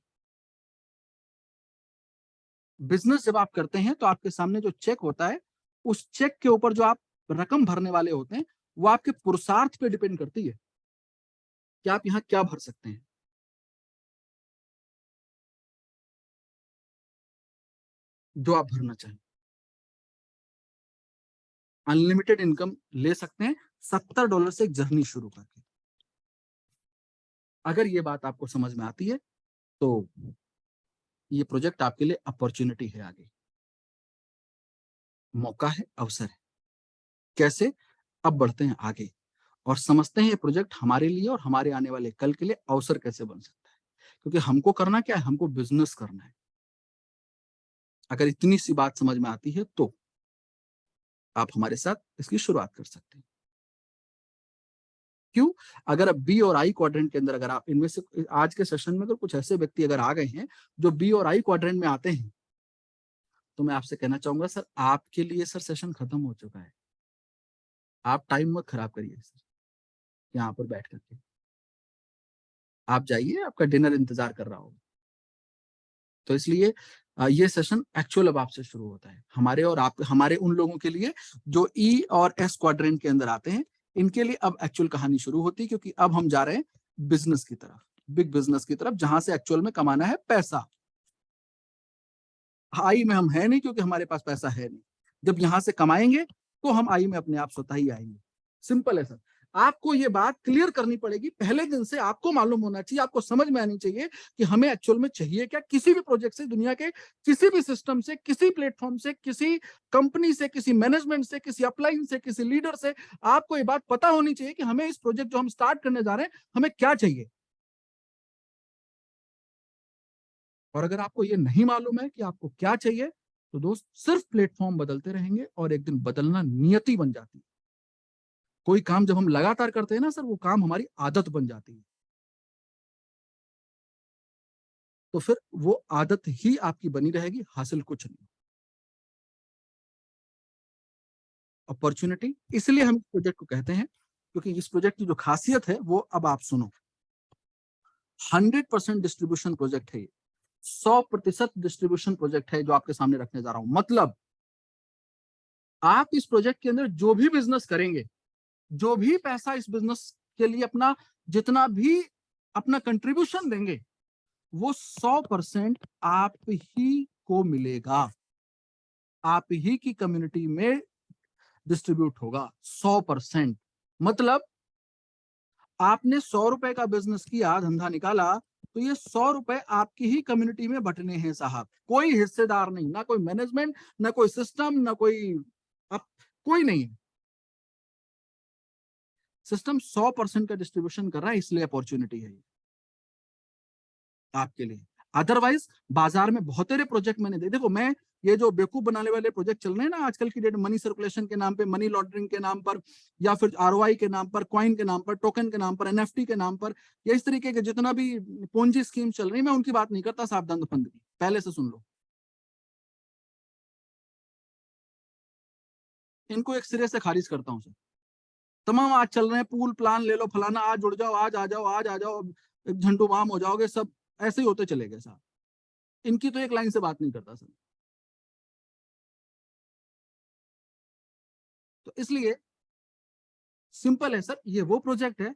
बिजनेस जब आप करते हैं तो आपके सामने जो चेक होता है, उस चेक के ऊपर जो आप रकम भरने वाले होते हैं, वो आपके पुरुषार्थ पे डिपेंड करती है कि आप यहाँ क्या भर सकते हैं, जो आप भरना चाहें। अनलिमिटेड इनकम ले सकते हैं $70 से एक जर्नी शुरू करके। अगर ये बात आपको समझ में आती है तो ये प्रोजेक्ट आपके लिए अपॉर्चुनिटी है, आगे मौका है, अवसर है। कैसे? अब बढ़ते हैं आगे और समझते हैं ये प्रोजेक्ट हमारे लिए और हमारे आने वाले कल के लिए अवसर कैसे बन सकता है। क्योंकि हमको करना क्या है, हमको बिजनेस करना है। अगर इतनी सी बात समझ में आती है तो आप हमारे साथ इसकी शुरुआत कर सकते हैं। क्यों? अगर अब बी और आई क्वाड्रेंट के अंदर, अगर आप इनमें से आज के सेशन में अगर कुछ ऐसे व्यक्ति अगर आ गए हैं जो बी और आई क्वाड्रेंट में आते हैं, तो मैं आपसे कहना चाहूंगा सर, आपके लिए सर सेशन खत्म हो चुका है। आप टाइम मत खराब करिए सर यहाँ पर बैठ करके। आप जाइए, आपका डिनर इंतजार कर रहा होगा। तो इसलिए ये सेशन एक्चुअल अब आपसे शुरू होता है, हमारे और आप, हमारे उन लोगों के लिए जो ई और एस क्वाड्रेंट के अंदर आते हैं। इनके लिए अब एक्चुअल कहानी शुरू होती है, क्योंकि अब हम जा रहे हैं बिजनेस की तरफ, बिग बिजनेस की तरफ, जहां से एक्चुअल में कमाना है पैसा। आई में हम है नहीं, क्योंकि हमारे पास पैसा है नहीं। जब यहां से कमाएंगे तो हम आई में अपने आप स्वतः ही आएंगे। सिंपल है सर। आपको ये बात क्लियर करनी पड़ेगी पहले दिन से, आपको मालूम होना चाहिए, आपको समझ में आनी चाहिए कि हमें एक्चुअल में चाहिए क्या। किसी भी प्रोजेक्ट से, दुनिया के किसी भी सिस्टम से, किसी प्लेटफॉर्म से, किसी कंपनी से, किसी मैनेजमेंट से, किसी अपलाइन से, किसी लीडर से, आपको ये बात पता होनी चाहिए कि हमें इस प्रोजेक्ट जो हम स्टार्ट करने जा रहे हैं, हमें क्या चाहिए। और अगर आपको ये नहीं मालूम है कि आपको क्या चाहिए, तो दोस्त सिर्फ प्लेटफॉर्म बदलते रहेंगे और एक दिन बदलना नियति बन जाती है। कोई काम जब हम लगातार करते हैं ना सर, वो काम हमारी आदत बन जाती है, तो फिर वो आदत ही आपकी बनी रहेगी, हासिल कुछ नहीं। अपॉर्चुनिटी इसलिए हम प्रोजेक्ट को कहते हैं क्योंकि इस प्रोजेक्ट की जो खासियत है वो अब आप सुनो। 100% डिस्ट्रीब्यूशन प्रोजेक्ट है, 100% डिस्ट्रीब्यूशन प्रोजेक्ट है जो आपके सामने रखने जा रहा हूं। मतलब आप इस प्रोजेक्ट के अंदर जो भी बिजनेस करेंगे, जो भी पैसा इस बिजनेस के लिए अपना जितना भी अपना कंट्रीब्यूशन देंगे, वो 100% आप ही को मिलेगा, आप ही की कम्युनिटी में डिस्ट्रीब्यूट होगा 100%। मतलब आपने 100 रुपए का बिजनेस किया, धंधा निकाला, तो ये 100 रुपए आपकी ही कम्युनिटी में बंटने हैं साहब। कोई हिस्सेदार नहीं, ना कोई मैनेजमेंट, ना कोई सिस्टम, ना कोई अब कोई नहीं। सिस्टम 100% का डिस्ट्रीब्यूशन कर रहा है, इसलिए अपॉर्चुनिटी है आपके लिए। अदरवाइज बाजार में बहुत सारे प्रोजेक्ट मैंने देखो, मैं ये जो बेवकूफ बनाने वाले प्रोजेक्ट चल रहे हैं ना आजकल की डेट, मनी सर्कुलेशन के नाम पे, मनी लॉन्ड्रिंग के नाम पर, या फिर आरओआई के नाम पर, कॉइन के नाम पर, टोकन के नाम पर, एनएफटी के नाम पर, या इस तरीके के जितना भी पोंजी स्कीम चल रही है, मैं उनकी बात नहीं करता, सावधान फंद की पहले से सुन लो। इनको एक सिरे से खारिज करता हूँ सर। तमाम आज चल रहे हैं पूल प्लान ले लो, फलाना आज जुड़ जाओ, आज आ जाओ, आज आ जाओ, झंडू बाम हो जाओगे, सब ऐसे ही होते चले गए साहब। इनकी तो एक लाइन से बात नहीं करता सर। तो इसलिए सिंपल है सर, ये वो प्रोजेक्ट है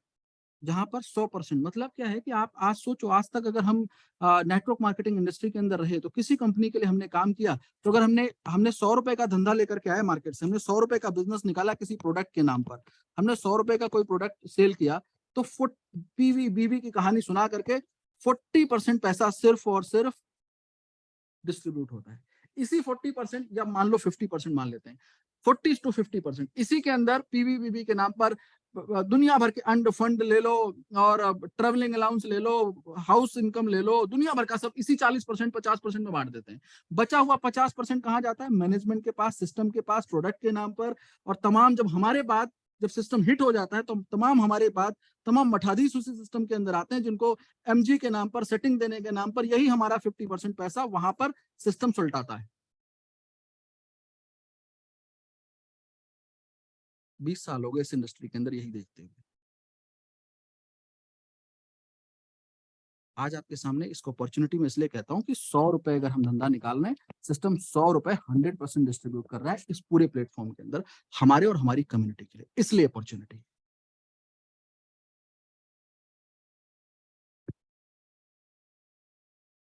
जहां पर 100%, मतलब क्या है कि आप आज सोचो, आज तक अगर हम नेटवर्क मार्केटिंग इंडस्ट्री के अंदर रहे, तो किसी कंपनी के लिए हमने काम किया, तो अगर हमने हमने 100 रुपए का धंधा लेकर के आए मार्केट से, हमने 100 रुपए का बिजनेस निकाला किसी प्रोडक्ट के नाम पर, हमने 100 रुपए का कोई प्रोडक्ट सेल किया, तो पीवी बीवी की कहानी सुना करके 40% पैसा सिर्फ और सिर्फ डिस्ट्रीब्यूट होता है। इसी 40%, या मान लो 50% मान लेते हैं, 40 to 50%, इसी के अंदर पीवीबीबी के नाम पर दुनिया भर के अंड फंड ले लो, और ट्रेवलिंग अलाउंस ले लो, हाउस इनकम ले लो, दुनिया भर का सब इसी 40% 50% में बांट देते हैं। बचा हुआ 50% कहाँ जाता है? मैनेजमेंट के पास, सिस्टम के पास, प्रोडक्ट के नाम पर। और तमाम जब हमारे बाद जब सिस्टम हिट हो जाता है, तो तमाम हमारे बाद तमाम मठाधीश उसी सिस्टम के अंदर आते हैं, जिनको एमजी के नाम पर, सेटिंग देने के नाम पर, यही हमारा 50% पैसा वहां पर सिस्टम सुलटाता है। 20 साल हो गए इस इंडस्ट्री के अंदर यही देखते हुए। आज आपके सामने इसको अपॉर्चुनिटी में इसलिए कहता हूं कि 100 रुपए अगर हम धंधा निकाल रहे हैं, सिस्टम 100 रुपए 100% डिस्ट्रीब्यूट कर रहा है इस पूरे प्लेटफॉर्म के अंदर, हमारे और हमारी कम्युनिटी के लिए, इसलिए अपॉर्चुनिटी।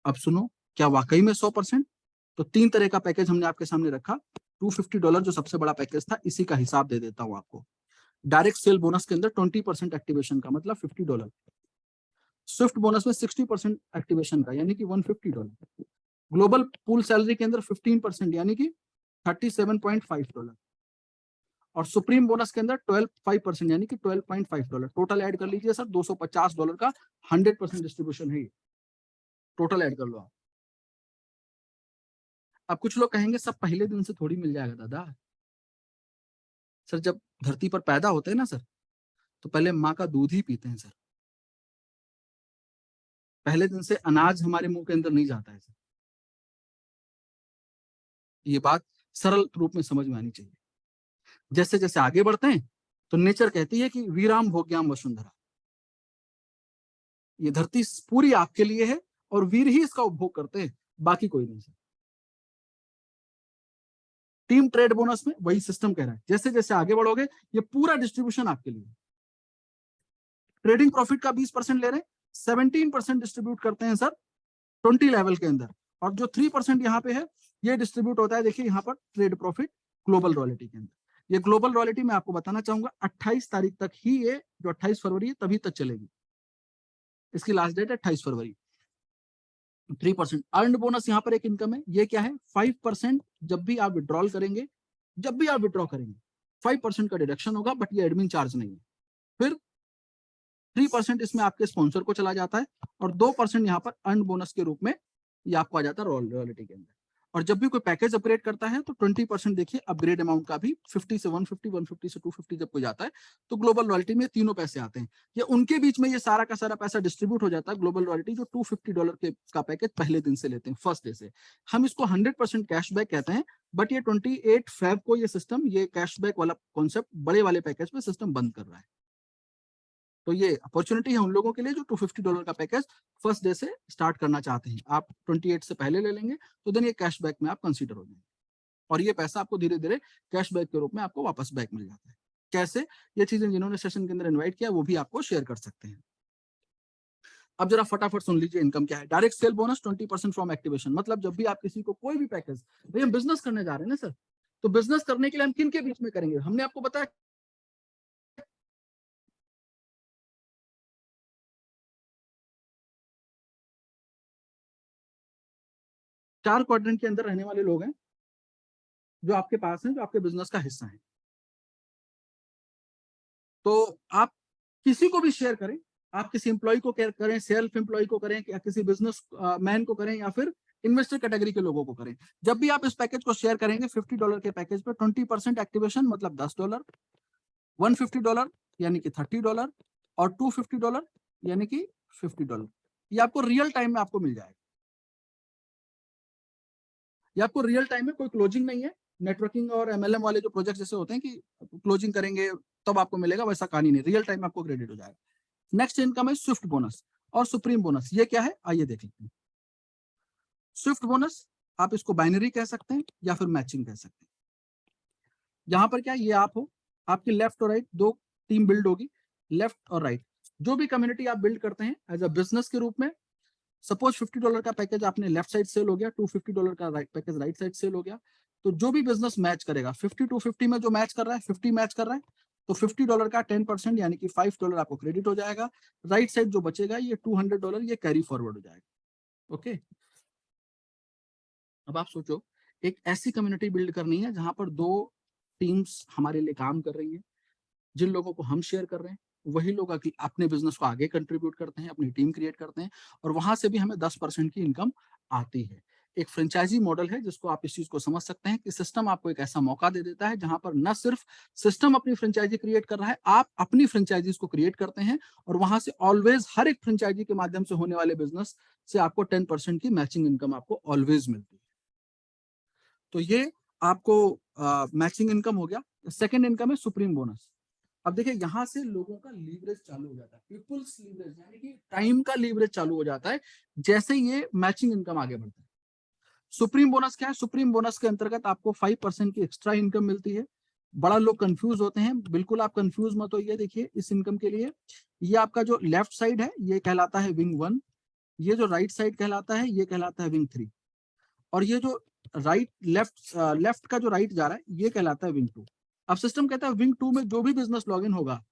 अब सुनो, क्या वाकई में 100%? तो 3 तरह का पैकेज हमने आपके सामने रखा। $250 जो सबसे बड़ा पैकेज था, इसी का हिसाब दे देता हूं आपको। डायरेक्ट सेल बोनस के अंदर 20% एक्टिवेशन का मतलब $50। स्विफ्ट बोनस में 60% एक्टिवेशन का यानी कि $150। ग्लोबल पूल सैलरी के अंदर 15% यानी कि $37.5। और सुप्रीम बोनस के अंदर 12.5% यानी कि $12.5। टोटल ऐड कर लीजिए सर, $250 का 100% डिस्ट्रीब्यूशन है। टोटल ऐड कर लो आप। अब कुछ लोग कहेंगे सब पहले दिन से थोड़ी मिल जाएगा दादा। सर जब धरती पर पैदा होते हैं ना सर, तो पहले माँ का दूध ही पीते हैं सर। पहले दिन से अनाज हमारे मुंह के अंदर नहीं जाता है सर। ये बात सरल रूप में समझ में आनी चाहिए। जैसे जैसे आगे बढ़ते हैं, तो नेचर कहती है कि वीराम भोग्याम वसुंधरा, ये धरती पूरी आपके लिए है और वीर ही इसका उपभोग करते हैं, बाकी कोई नहीं सर। टीम ट्रेड बोनस में वही सिस्टम कह रहा है, जैसे जैसे आगे बढ़ोगे ये पूरा डिस्ट्रीब्यूशन आपके लिए। ट्रेडिंग प्रॉफिट का 20% ले रहे हैं, 17% डिस्ट्रीब्यूट करते हैं सर 20 लेवल के अंदर, और जो 3% यहाँ पे है ये डिस्ट्रीब्यूट होता है, देखिए यहाँ पर ट्रेड प्रॉफिट ग्लोबल रॉयल्टी के अंदर। ये ग्लोबल रॉयल्टी मैं आपको बताना चाहूंगा 28 तारीख तक ही, ये जो 28 फरवरी है तभी तक चलेगी, इसकी लास्ट डेट है 28 फरवरी। 3% अर्न बोनस यहाँ पर एक इनकम है, ये क्या है? 5% जब भी आप विड्रॉल करेंगे, जब भी आप विड्रॉ करेंगे 5% का डिडक्शन होगा, बट ये एडमिन चार्ज नहीं है। फिर 3% इसमें आपके स्पॉन्सर को चला जाता है, और 2% यहाँ पर अर्न बोनस के रूप में ये आपको आ जाता है रॉयल्टी के अंदर। और जब भी कोई पैकेज अपग्रेड करता है तो 20% देखिए अपग्रेड अमाउंट का भी 50 से 150, 150 से 250 जब कोई जाता है तो ग्लोबल लॉयल्टी में तीनों पैसे आते हैं। ये उनके बीच में ये सारा का सारा पैसा डिस्ट्रीब्यूट हो जाता है। ग्लोबल लॉयल्टी जो $250 के का पैकेज पहले दिन से लेते हैं, फर्स्ट डे से। हम इसको 100% कैशबैक कहते हैं, बट ये 28 फेब को ये सिस्टम, ये कैशबैक वाला कॉन्सेप्ट बड़े वाले पैकेज पे सिस्टम बंद कर रहा है। तो ये अपॉर्चुनिटी है उन लोगों के लिए जो $250 का पैकेज फर्स्ट डे से स्टार्ट करना चाहते हैं। आप 28 से पहले ले लेंगे तो देन ये कैशबैक में आप कंसीडर हो जाएंगे और ये पैसा आपको धीरे धीरे कैशबैक के रूप में आपको वापस बैक मिल जाता है। कैसे? ये चीजें जिन्होंने सेशन के अंदर इन्वाइट किया वो भी आपको शेयर कर सकते हैं। अब जरा फटाफट सुन लीजिए इनकम क्या है। Direct cell bonus 20% from activation, मतलब जब भी आप किसी को कोई भी पैकेज, भाई हम बिजनेस करने जा रहे हैं ना सर, तो बिजनेस करने के लिए हम किन के बीच में करेंगे? हमने आपको बताया 4 क्वाड्रेंट के अंदर रहने वाले लोग हैं जो आपके पास हैं, जो आपके बिजनेस का हिस्सा है। तो आप किसी को भी शेयर करें, आप किसी एम्प्लॉय को करें, सेल्फ एम्प्लॉय को करें, या किसी बिजनेस मैन को करें, या फिर इन्वेस्टर कैटेगरी के लोगों को करें, जब भी आप इस पैकेज को शेयर करेंगे $50 के पैकेज पे 20% एक्टिवेशन मतलब $10, $150 यानी कि $30 और $250 यानी कि $50, ये आपको रियल टाइम में आपको मिल जाएगा। ये आपको रियल टाइम में, कोई क्लोजिंग नहीं है। नेटवर्किंग और एमएलएम वाले जो प्रोजेक्ट जैसे होते हैं कि क्लोजिंग करेंगे तब आपको मिलेगा, वैसा कहानी नहीं, रियल टाइम आपको क्रेडिट हो जाएगा। नेक्स्ट इनकम है स्विफ्ट बोनस और सुप्रीम बोनस। ये क्या है आइए देख लेते हैं। स्विफ्ट बोनस आप इसको बाइनरी कह सकते हैं या फिर मैचिंग कह सकते हैं। यहां पर क्या, ये आप हो, आपकी लेफ्ट और राइट दो टीम बिल्ड होगी, लेफ्ट और राइट। जो भी कम्युनिटी आप बिल्ड करते हैं एज अ बिजनेस के रूप में, सपोज $50 का पैकेज आपने लेफ्ट साइड सेल हो गया, $250 का पैकेज राइट साइड सेल हो गया, तो जो भी बिजनेस मैच करेगा 50 to 50 में, जो मैच कर रहा है 50 मैच कर रहा है, तो $50 का 10% यानी कि $5 आपको क्रेडिट हो जाएगा। राइट साइड जो बचेगा ये $200 ये कैरी फॉरवर्ड हो जाएगा। ओके, अब आप सोचो एक ऐसी कम्युनिटी बिल्ड करनी है जहां पर दो टीम्स हमारे लिए काम कर रही हैं, जिन लोगों को हम शेयर कर रहे हैं वही लोग अपने बिजनेस को आगे कंट्रीब्यूट करते हैं, अपनी टीम क्रिएट करते हैं और वहां से भी हमें 10% की इनकम आती है। एक फ्रेंचाइजी मॉडल है जिसको आप इस चीज को समझ सकते हैं कि सिस्टम आपको एक ऐसा मौका दे देता है जहां पर न सिर्फ सिस्टम अपनी फ्रेंचाइजी क्रिएट कर रहा है, आप अपनी फ्रेंचाइजीज को क्रिएट करते हैं और वहां से ऑलवेज हर एक फ्रेंचाइजी के माध्यम से होने वाले बिजनेस से आपको 10% की मैचिंग इनकम आपको ऑलवेज मिलती है। तो ये आपको मैचिंग इनकम हो गया। सेकेंड इनकम है सुप्रीम बोनस। अब देखिए यहां से लोगों का लीवरेज चालू हो जाता है, पीपुल्स लीवरेज यानी कि टाइम का लीवरेज चालू हो जाता है जैसे ये मैचिंग इनकम आगे बढ़ता है। सुप्रीम बोनस क्या है? सुप्रीम बोनस के अंतर्गत आपको 5% की एक्स्ट्रा इनकम मिलती है। बड़ा लोग कंफ्यूज होते हैं, बिल्कुल आप कंफ्यूज मत होइए। देखिए इस इनकम के लिए ये आपका जो लेफ्ट साइड है ये कहलाता है विंग 1, ये जो राइट साइड कहलाता है ये कहलाता है विंग 3, और ये जो लेफ्ट का जो राइट जा रहा है ये कहलाता है विंग 2। अब सिस्टम कहता है विंग 2 में जो भी बिजनेस लॉगिन होगा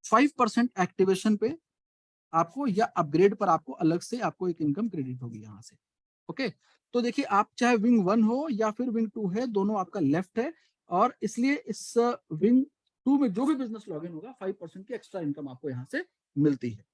5% एक्टिवेशन पे आपको या अपग्रेड पर आपको अलग से आपको एक इनकम क्रेडिट होगी यहाँ से। ओके, तो देखिए आप चाहे विंग 1 हो या फिर विंग 2 है, दोनों आपका लेफ्ट है और इसलिए इस विंग 2 में जो भी बिजनेस लॉगिन होगा 5% की एक्स्ट्रा इनकम आपको यहाँ से मिलती है।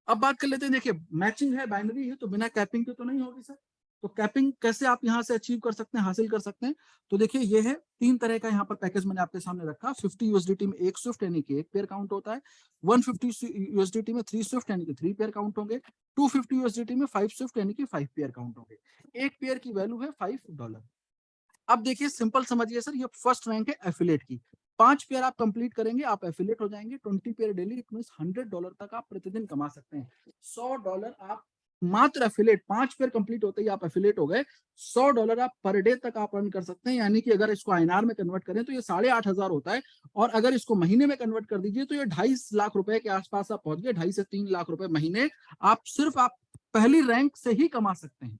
अब बात कर लेते हैं, देखिए मैचिंग है, बाइनरी है, तो बिना कैपिंग के तो नहीं होगी सर। तो कैपिंग कैसे आप यहाँ से अचीव कर सकते हैं, हासिल कर सकते हैं? तो देखिए ये है 3 तरह का यहाँ पर पैकेज मैंने आपके सामने रखा। 50 USDT में एक स्विफ्ट यानी कि एक पेयर काउंट होता है, 150 USDT में 3 स्विफ्ट यानी कि 3 पेयर काउंट होंगे, 250 USDT में 5 स्विफ्ट यानी कि 5 पेयर काउंट होंगे। एक पेयर की वैल्यू है $5। अब देखिए सिंपल समझिए सर, ये फर्स्ट रैंक है एफिलेट की। 5 पेयर आप कंप्लीट करेंगे आप एफिलेट हो जाएंगे। 20 पेयर डेली, इट मींस $100 तक आप प्रतिदिन कमा सकते हैं। $100 आप मात्र एफिलेट, 5 पेयर कंप्लीट होते ही आप एफिलेट हो गए। $100 आप पर डे तक आप अर्न कर सकते हैं, यानी कि अगर इसको आईएनआर में कन्वर्ट करें तो ये 8,500 होता है, और अगर इसको महीने में कन्वर्ट कर दीजिए तो ये 2.5 लाख रुपए के आसपास आप पहुंच गए। 2.5 से 3 लाख रुपए महीने आप सिर्फ आप पहली रैंक से ही कमा सकते हैं।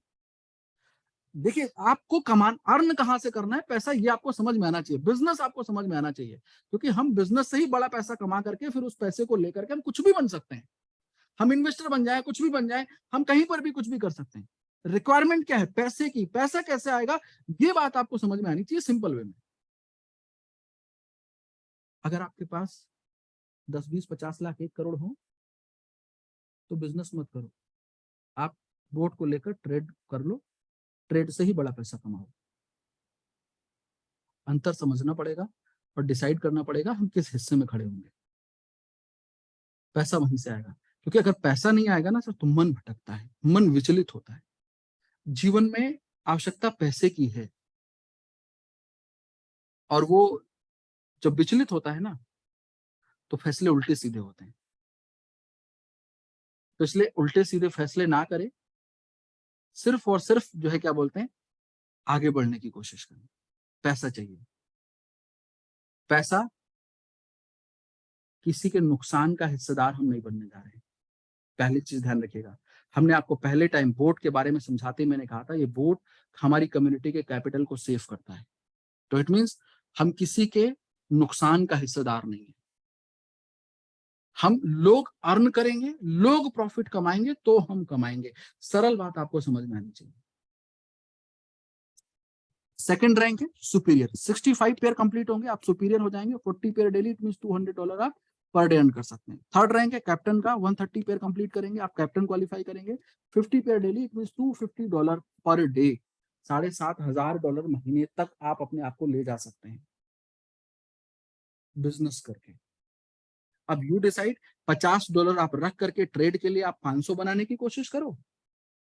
देखिए आपको कमान अर्न कहां से करना है पैसा, ये आपको समझ में आना चाहिए, बिजनेस आपको समझ में आना चाहिए, क्योंकि हम बिजनेस से ही बड़ा पैसा कमा करके फिर उस पैसे को लेकर के हम कुछ भी बन सकते हैं। हम इन्वेस्टर बन जाए, कुछ भी बन जाए, हम कहीं पर भी कुछ भी कर सकते हैं। रिक्वायरमेंट क्या है? पैसे की। पैसा कैसे आएगा ये बात आपको समझ में आनी चाहिए सिंपल वे में। अगर आपके पास 10, 20, 50 लाख, 1 करोड़ हो तो बिजनेस मत करो, आप बोट को लेकर ट्रेड कर लो, ट्रेड से ही बड़ा पैसा कमाओ। अंतर समझना पड़ेगा और डिसाइड करना पड़ेगा हम किस हिस्से में खड़े होंगे। पैसा वहीं से आएगा, क्योंकि अगर पैसा नहीं आएगा ना सर तो मन भटकता है, मन विचलित होता है। जीवन में आवश्यकता पैसे की है, और वो जब विचलित होता है ना तो फैसले उल्टे सीधे होते हैं। तो इसलिए उल्टे सीधे फैसले ना करें, सिर्फ और सिर्फ जो है क्या बोलते हैं, आगे बढ़ने की कोशिश करें। पैसा चाहिए, पैसा किसी के नुकसान का हिस्सेदार हम नहीं बनने जा रहे हैं। पहली चीज ध्यान रखिएगा, हमने आपको पहले टाइम वोट के बारे में समझाते ही मैंने कहा था, ये वोट हमारी कम्युनिटी के कैपिटल को सेव करता है। तो इट मीन्स हम किसी के नुकसान का हिस्सेदार नहीं है। हम लोग अर्न करेंगे, लोग प्रॉफिट कमाएंगे तो हम कमाएंगे। सरल बात आपको समझ में आनी चाहिए। सेकंड रैंक है सुपीरियर, 65 पेयर कंप्लीट होंगे आप सुपीरियर हो जाएंगे। 40 पेयर डेली, इट मींस $200 आप पर डे अर्न कर सकते हैं। थर्ड रैंक है कैप्टन का, 130 पेयर कंप्लीट करेंगे आप कैप्टन क्वालिफाई करेंगे। 50 pair daily, it means $250 per day, $7,500 महीने तक आप अपने आप को ले जा सकते हैं बिजनेस करके। अब यू डिसाइड, $50 आप रख करके ट्रेड के लिए आप 500 बनाने की कोशिश करो,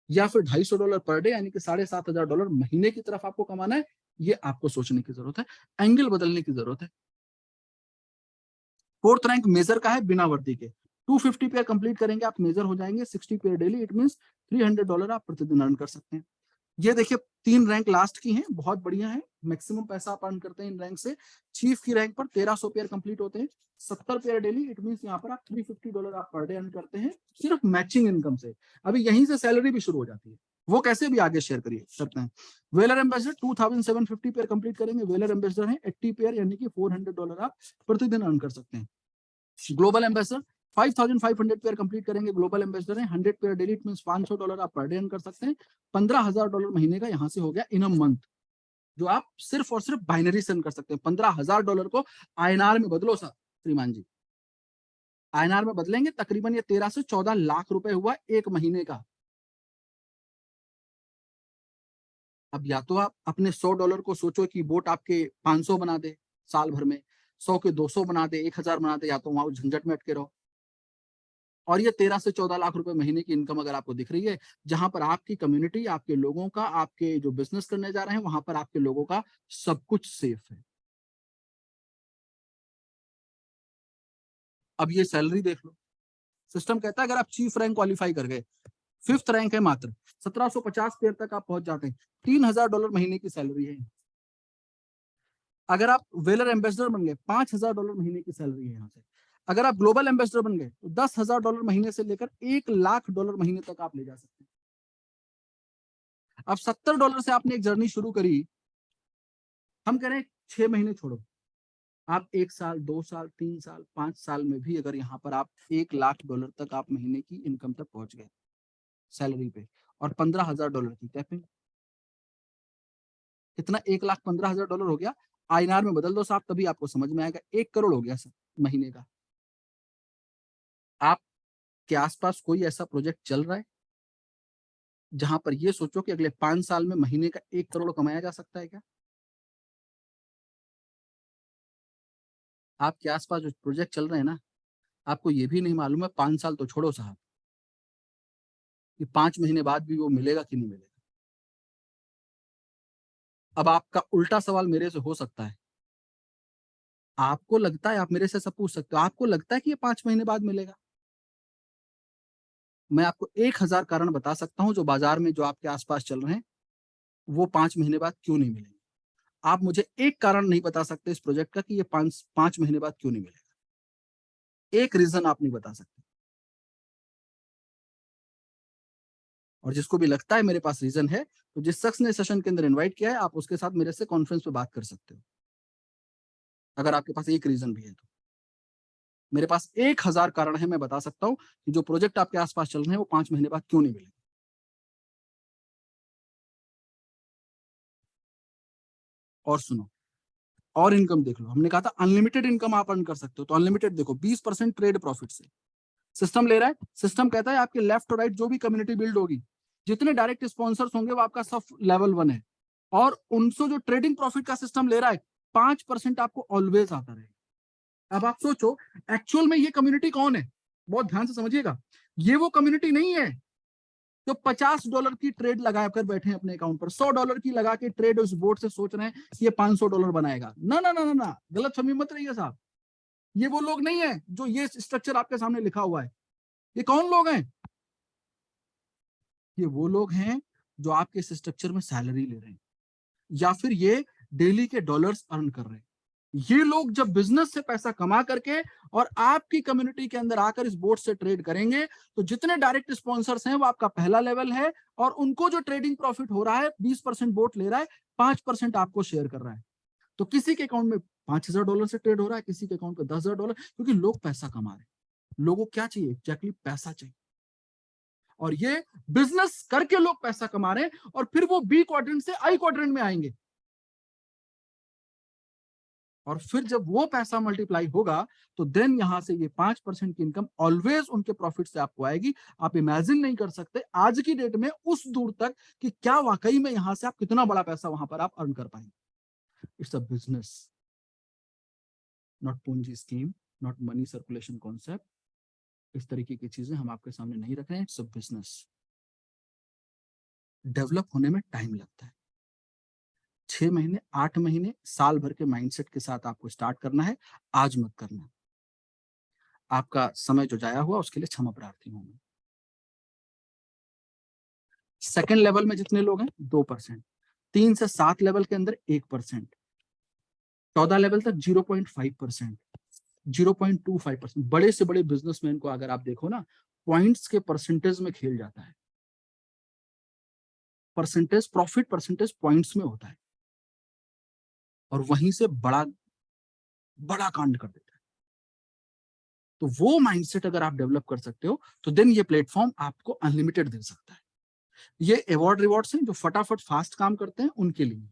या फिर $250 पर डे यानी कि $7,500 महीने की तरफ आपको कमाना है। ये आपको सोचने की जरूरत है, एंगल बदलने की जरूरत है। फोर्थ रैंक मेजर का है बिना वर्दी के, 250 पेयर कंप्लीट करेंगे आप मेजर हो जाएंगे। 60 पेयर डेली, इट मींस $300 आप प्रतिदिन अर्न कर सकते हैं। ये देखिए 3 रैंक लास्ट की हैं, बहुत बढ़िया है, मैक्सिमम पैसा आप अर्न करते हैं इन रैंक से। चीफ की रैंक पर 1300 पेयर कंप्लीट होते हैं, 70 पेयर डेली, इट मींस यहाँ पर आप $350 आप पर डे अर्न करते हैं सिर्फ मैचिंग इनकम से। अभी यहीं से सैलरी भी शुरू हो जाती है, वो कैसे भी आगे शेयर करिए करते हैं। वेलर एम्बेसडर 2750 पेयर कंप्लीट करेंगे, वेलर एम्बेसडर है 80 पेयर यानी कि $400 आप प्रतिदिन अर्न कर सकते हैं। ग्लोबल एम्बेसडर 5500 पेयर कंप्लीट करेंगे, ग्लोबल एम्बेसडर है 100 पेयर डेली, इट मींस $500 आप पर डे अर्न कर सकते हैं। $15,000 महीने का यहाँ से हो गया इन अ मंथ, जो आप सिर्फ और सिर्फ बाइनरी से अर्न कर सकते हैं। $15,000 को आईएनआर में बदलो सर श्रीमान जी, आईएनआर में बदलेंगे तकरीबन ये 13 से 14 लाख रुपए हुआ एक महीने का। अब या तो आप अपने $100 को सोचो कि बोट आपके 500 बना दे साल भर में, 100 के 200 बना दे, 1000 बना दे, या तो वहां झंझट में अटके रहो। और ये 13 से 14 लाख रुपए महीने की इनकम अगर आपको दिख रही है, जहां पर आपकी कम्युनिटी, आपके लोगों का, आपके जो बिजनेस करने जा रहे हैं वहां पर आपके लोगों का सब कुछ सेफ है। अब ये सैलरी देख लो, सिस्टम कहता है अगर आप चीफ रैंक क्वालिफाई कर गए, फिफ्थ रैंक है मात्र 1750 पेयर तक आप पहुंच जाते हैं, $3000 महीने की सैलरी है। अगर आप वेलर एम्बेसडर बन गए, $5000 महीने की सैलरी है यहाँ से। अगर आप ग्लोबल एम्बेसडर बन गए तो $10,000 महीने से लेकर $1,00,000 महीने तक आप ले जा सकते हैं। अब $70 से आपने एक जर्नी शुरू करी, हम कह रहे हैं 6 महीने छोड़ो, आप 1 साल, 2 साल, 3 साल, 5 साल में भी अगर यहाँ पर आप $1,00,000 तक आप महीने की इनकम तक पहुंच गए सैलरी पे, और $15,000 की कैपिंग, कितना, $1,15,000 हो गया। आईएनआर में बदल दो साहब, तभी आपको समझ में आएगा, 1 करोड़ हो गया सर महीने का। आपके आसपास कोई ऐसा प्रोजेक्ट चल रहा है जहां पर ये सोचो कि अगले 5 साल में महीने का 1 करोड़ कमाया जा सकता है क्या? आपके आसपास जो प्रोजेक्ट चल रहे हैं ना, आपको ये भी नहीं मालूम है 5 साल तो छोड़ो साहब, कि 5 महीने बाद भी वो मिलेगा कि नहीं मिलेगा। अब आपका उल्टा सवाल मेरे से हो सकता है, आपको लगता है, आप मेरे से सब पूछ सकते हो, आपको लगता है कि ये 5 महीने बाद मिलेगा? मैं आपको 1000 कारण बता सकता हूं जो बाजार में, जो आपके आसपास चल रहे हैं, वो 5 महीने बाद क्यों नहीं मिलेंगे। आप मुझे एक कारण नहीं बता सकते इस प्रोजेक्ट का कि ये 5 महीने बाद क्यों नहीं मिलेगा। एक रीजन आप नहीं बता सकते। और जिसको भी लगता है मेरे पास रीजन है, तो जिस शख्स ने सेशन के अंदर इनवाइट किया है, आप उसके साथ मेरे से कॉन्फ्रेंस पे बात कर सकते हो, अगर आपके पास एक रीजन भी है तो। मेरे पास 1000 कारण है, मैं बता सकता हूँ कि जो प्रोजेक्ट आपके आसपास चल रहे हैं वो 5 महीने बाद क्यों नहीं मिलेंगे। और सुनो, और इनकम देख लो, हमने कहा था अनलिमिटेड इनकम आप अर्न कर सकते हो, तो अनलिमिटेड देखो, 20% ट्रेड प्रॉफिट से सिस्टम ले रहा है। सिस्टम कहता है आपके लेफ्ट और राइट जो भी कम्युनिटी बिल्ड होगी, जितने डायरेक्ट स्पॉन्सर्स होंगे वो आपका सब लेवल 1 है, और उनसे जो ट्रेडिंग प्रॉफिट का सिस्टम ले रहा है 5% आपको ऑलवेज आता रहेगा। अब आप सोचो एक्चुअल में ये कम्युनिटी कौन है, बहुत ध्यान से समझिएगा। ये वो कम्युनिटी नहीं है तो $50 की ट्रेड लगाकर बैठे हैं अपने अकाउंट पर, $100 की लगा के ट्रेड उस बोर्ड से सोच रहे हैं कि ये $500 बनाएगा। ना ना ना ना ना, गलत फहमी मत रहिए साहब। ये वो लोग नहीं है जो ये स्ट्रक्चर आपके सामने लिखा हुआ है। ये कौन लोग हैं? ये वो लोग हैं जो आपके इस स्ट्रक्चर में सैलरी ले रहे हैं, या फिर ये डेली के डॉलर्स अर्न कर रहे हैं। ये लोग जब बिजनेस से पैसा कमा करके और आपकी कम्युनिटी के अंदर आकर इस बोर्ड से ट्रेड करेंगे, तो जितने डायरेक्ट स्पॉन्सर्स हैं वो आपका पहला लेवल है, और उनको जो ट्रेडिंग प्रॉफिट हो रहा है 20% बोर्ड ले रहा है, 5% आपको शेयर कर रहा है। तो किसी के अकाउंट में $5,000 से ट्रेड हो रहा है, किसी के अकाउंट में $10,000, क्योंकि लोग पैसा कमा रहे हैं। लोगों को क्या चाहिए? एग्जैक्टली पैसा चाहिए, और ये बिजनेस करके लोग पैसा कमा रहे हैं, और फिर वो बी क्वाड्रेंट से आई क्वाड्रेंट में आएंगे, और फिर जब वो पैसा मल्टीप्लाई होगा तो देन यहां से ये 5% की इनकम ऑलवेज उनके प्रॉफिट से आपको आएगी। आप इमेजिन नहीं कर सकते आज की डेट में उस दूर तक कि क्या वाकई में यहां से आप कितना बड़ा पैसा वहां पर आप अर्न कर पाएंगे। इट्स अ बिजनेस, नॉट पूंजी scheme, not money circulation concept. इस तरीके की चीजें हम आपके सामने नहीं रख रहे हैं। It's a business. डेवलप होने में टाइम लगता है, 6 महीने, 8 महीने, साल भर के माइंडसेट के साथ आपको स्टार्ट करना है। आज मत करना। आपका समय जो जाया हुआ उसके लिए क्षमा प्रार्थी हूं मैं। सेकेंड लेवल में जितने लोग हैं 2%, 3 से 7 लेवल के अंदर 1%, 14 लेवल तक 0.5%, 0.25%। बड़े से बड़े बिजनेसमैन को अगर आप देखो ना, पॉइंट्स के परसेंटेज में खेल जाता है। परसेंटेज प्रॉफिट परसेंटेज पॉइंट्स में होता है, और वहीं से बड़ा बड़ा कांड कर देता है। तो वो माइंडसेट अगर आप डेवलप कर सकते हो तो देन ये प्लेटफॉर्म आपको अनलिमिटेड दे सकता है। ये अवार्ड रिवॉर्ड्स हैं जो फटाफट फास्ट काम करते हैं उनके लिए।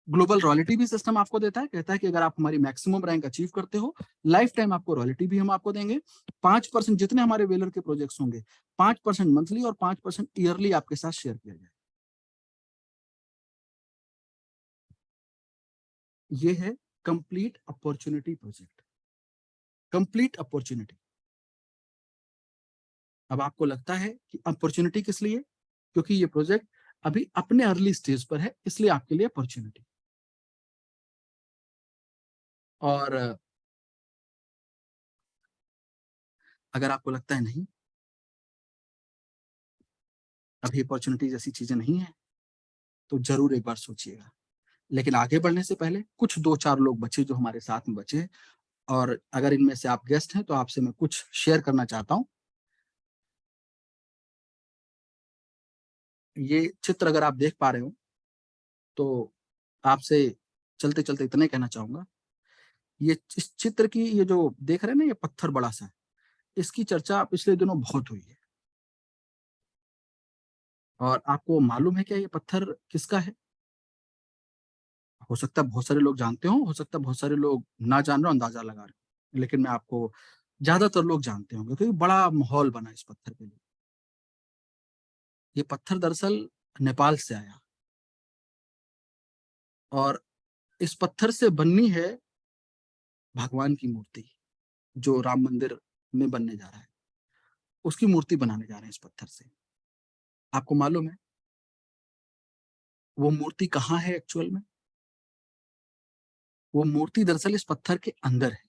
ग्लोबल रॉयल्टी भी सिस्टम आपको देता है, कहता है कि अगर आप हमारी मैक्सिमम रैंक अचीव करते हो, लाइफ टाइम आपको रॉयल्टी भी हम आपको देंगे। 5% जितने हमारे वेलर के प्रोजेक्ट्स होंगे, 5% मंथली और 5% ईयरली आपके साथ शेयर किया जाए। ये है complete opportunity project, complete opportunity. अब आपको लगता है कि अपॉर्चुनिटी किस लिए? क्योंकि ये प्रोजेक्ट अभी अपने अर्ली स्टेज पर है, इसलिए आपके लिए अपॉर्चुनिटी। और अगर आपको लगता है नहीं, अभी अपॉर्चुनिटी जैसी चीजें नहीं है, तो जरूर एक बार सोचिएगा। लेकिन आगे बढ़ने से पहले कुछ 2-4 लोग बचे जो हमारे साथ में बचे, और अगर इनमें से आप गेस्ट हैं तो आपसे मैं कुछ शेयर करना चाहता हूं। ये चित्र अगर आप देख पा रहे हो तो आपसे चलते चलते इतने कहना चाहूंगा, ये इस चित्र की ये जो देख रहे हैं ना, ये पत्थर बड़ा सा, इसकी चर्चा पिछले दिनों बहुत हुई है। और आपको मालूम है क्या ये पत्थर किसका है? हो सकता है बहुत सारे लोग जानते हो सकता है बहुत सारे लोग ना जान रहे हो, अंदाजा लगा रहे हो, लेकिन मैं आपको, ज्यादातर लोग जानते होंगे क्योंकि बड़ा माहौल बना इस पत्थर के लिए। ये पत्थर दरअसल नेपाल से आया, और इस पत्थर से बननी है भगवान की मूर्ति जो राम मंदिर में बनने जा रहा है। उसकी मूर्ति बनाने जा रहे हैं इस पत्थर से। आपको मालूम है वो मूर्ति कहाँ है एक्चुअल में? वो मूर्ति दरअसल इस पत्थर के अंदर है।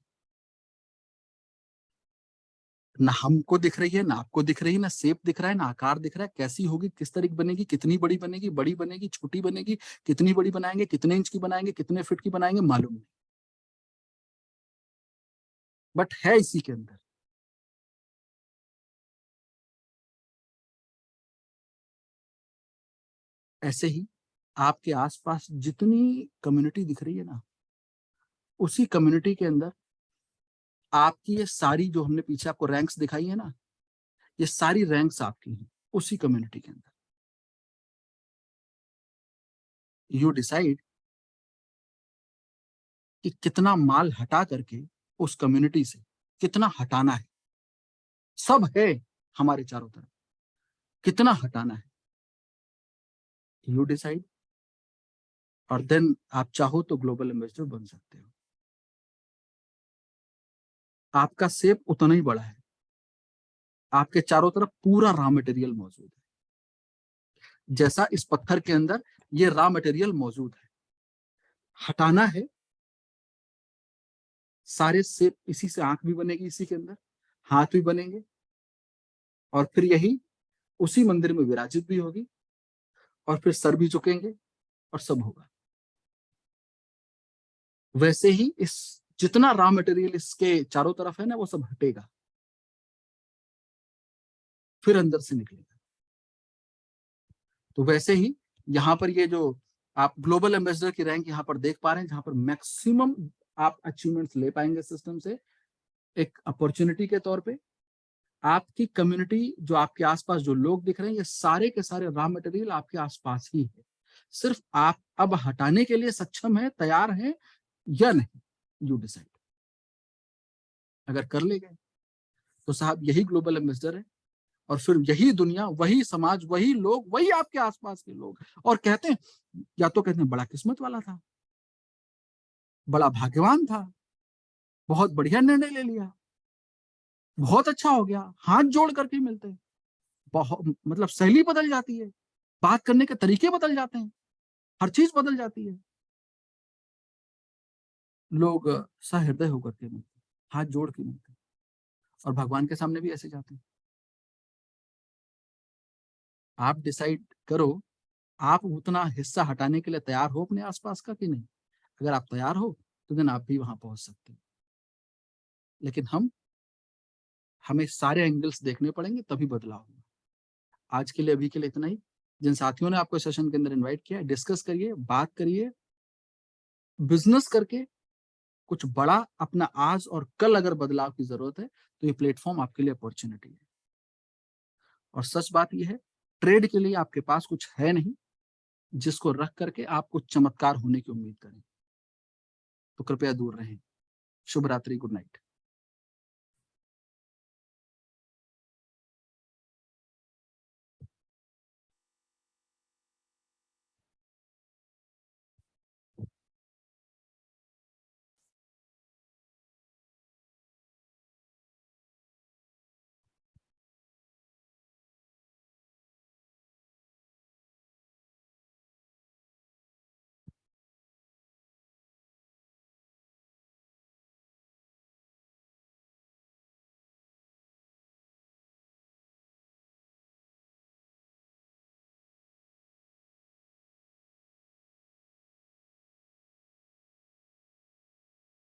ना हमको दिख रही है, ना आपको दिख रही है, ना शेप दिख रहा है, ना आकार दिख रहा है। कैसी होगी, किस तरीके बनेगी, कितनी बड़ी बनेगी, छोटी बनेगी, कितनी बड़ी बनाएंगे, कितने इंच की बनाएंगे, कितने फीट की बनाएंगे, मालूम नहीं। बट है इसी के अंदर। ऐसे ही आपके आसपास जितनी कम्युनिटी दिख रही है ना, उसी कम्युनिटी के अंदर आपकी ये सारी जो हमने पीछे आपको रैंक्स दिखाई है ना, ये सारी रैंक्स आपकी हैं उसी कम्युनिटी के अंदर। यू डिसाइड कि कितना माल हटा करके उस कम्युनिटी से कितना हटाना है। सब है हमारे चारों तरफ। कितना हटाना है, यू डिसाइड। और देन आप चाहो तो ग्लोबल इन्वेस्टर बन सकते हो। आपका सेप उतना ही बड़ा है, आपके चारों तरफ पूरा रॉ मटेरियल मौजूद है। जैसा इस पत्थर के अंदर ये रॉ मटेरियल मौजूद है, हटाना है, सारे सेप इसी से, आंख भी बनेगी इसी के अंदर, हाथ भी बनेंगे, और फिर यही उसी मंदिर में विराजित भी होगी, और फिर सर भी झुकेंगे और सब होगा। वैसे ही इस जितना रॉ मटेरियल इसके चारों तरफ है ना, वो सब हटेगा, फिर अंदर से निकलेगा। तो वैसे ही यहाँ पर ये जो आप ग्लोबल एम्बेसडर की रैंक यहाँ पर देख पा रहे हैं, जहां पर मैक्सिमम आप अचीवमेंट्स ले पाएंगे सिस्टम से, एक अपॉर्चुनिटी के तौर पे। आपकी कम्युनिटी, जो आपके आसपास जो लोग दिख रहे हैं, ये सारे के सारे रॉ मटेरियल आपके आसपास ही है। सिर्फ आप अब हटाने के लिए सक्षम है, तैयार हैं या नहीं, यू डिसाइड। अगर कर ले गए तो साहब यही ग्लोबल एम्बेसडर है, और फिर यही दुनिया, वही समाज, वही लोग, वही आपके आसपास के लोग, और कहते हैं, या तो कहते हैं बड़ा किस्मत वाला था, बड़ा भाग्यवान था, बहुत बढ़िया निर्णय ले लिया, बहुत अच्छा हो गया, हाथ जोड़ करके मिलते हैं, बहुत मतलब शैली बदल जाती है, बात करने के तरीके बदल जाते हैं, हर चीज बदल जाती है। लोग सहृदय होकर के मिलते हैं, हाथ जोड़ के मिलते हैं, और भगवान के सामने भी ऐसे जाते हैं। आप डिसाइड करो, आप उतना हिस्सा हटाने के लिए तैयार हो अपने आसपास का कि नहीं। अगर आप तैयार हो तो देन आप भी वहां पहुंच सकते हैं। लेकिन हमें सारे एंगल्स देखने पड़ेंगे, तभी बदलाव होगा। आज के लिए, अभी के लिए इतना ही। जिन साथियों ने आपको सेशन के अंदर इनवाइट किया, डिस्कस करिए, बात करिए, बिजनेस करके कुछ बड़ा अपना आज और कल अगर बदलाव की जरूरत है तो ये प्लेटफॉर्म आपके लिए अपॉर्चुनिटी है। और सच बात यह है, ट्रेड के लिए आपके पास कुछ है नहीं जिसको रख करके आप कुछ चमत्कार होने की उम्मीद करें, तो कृपया दूर रहें। शुभ रात्रि, गुड नाइट।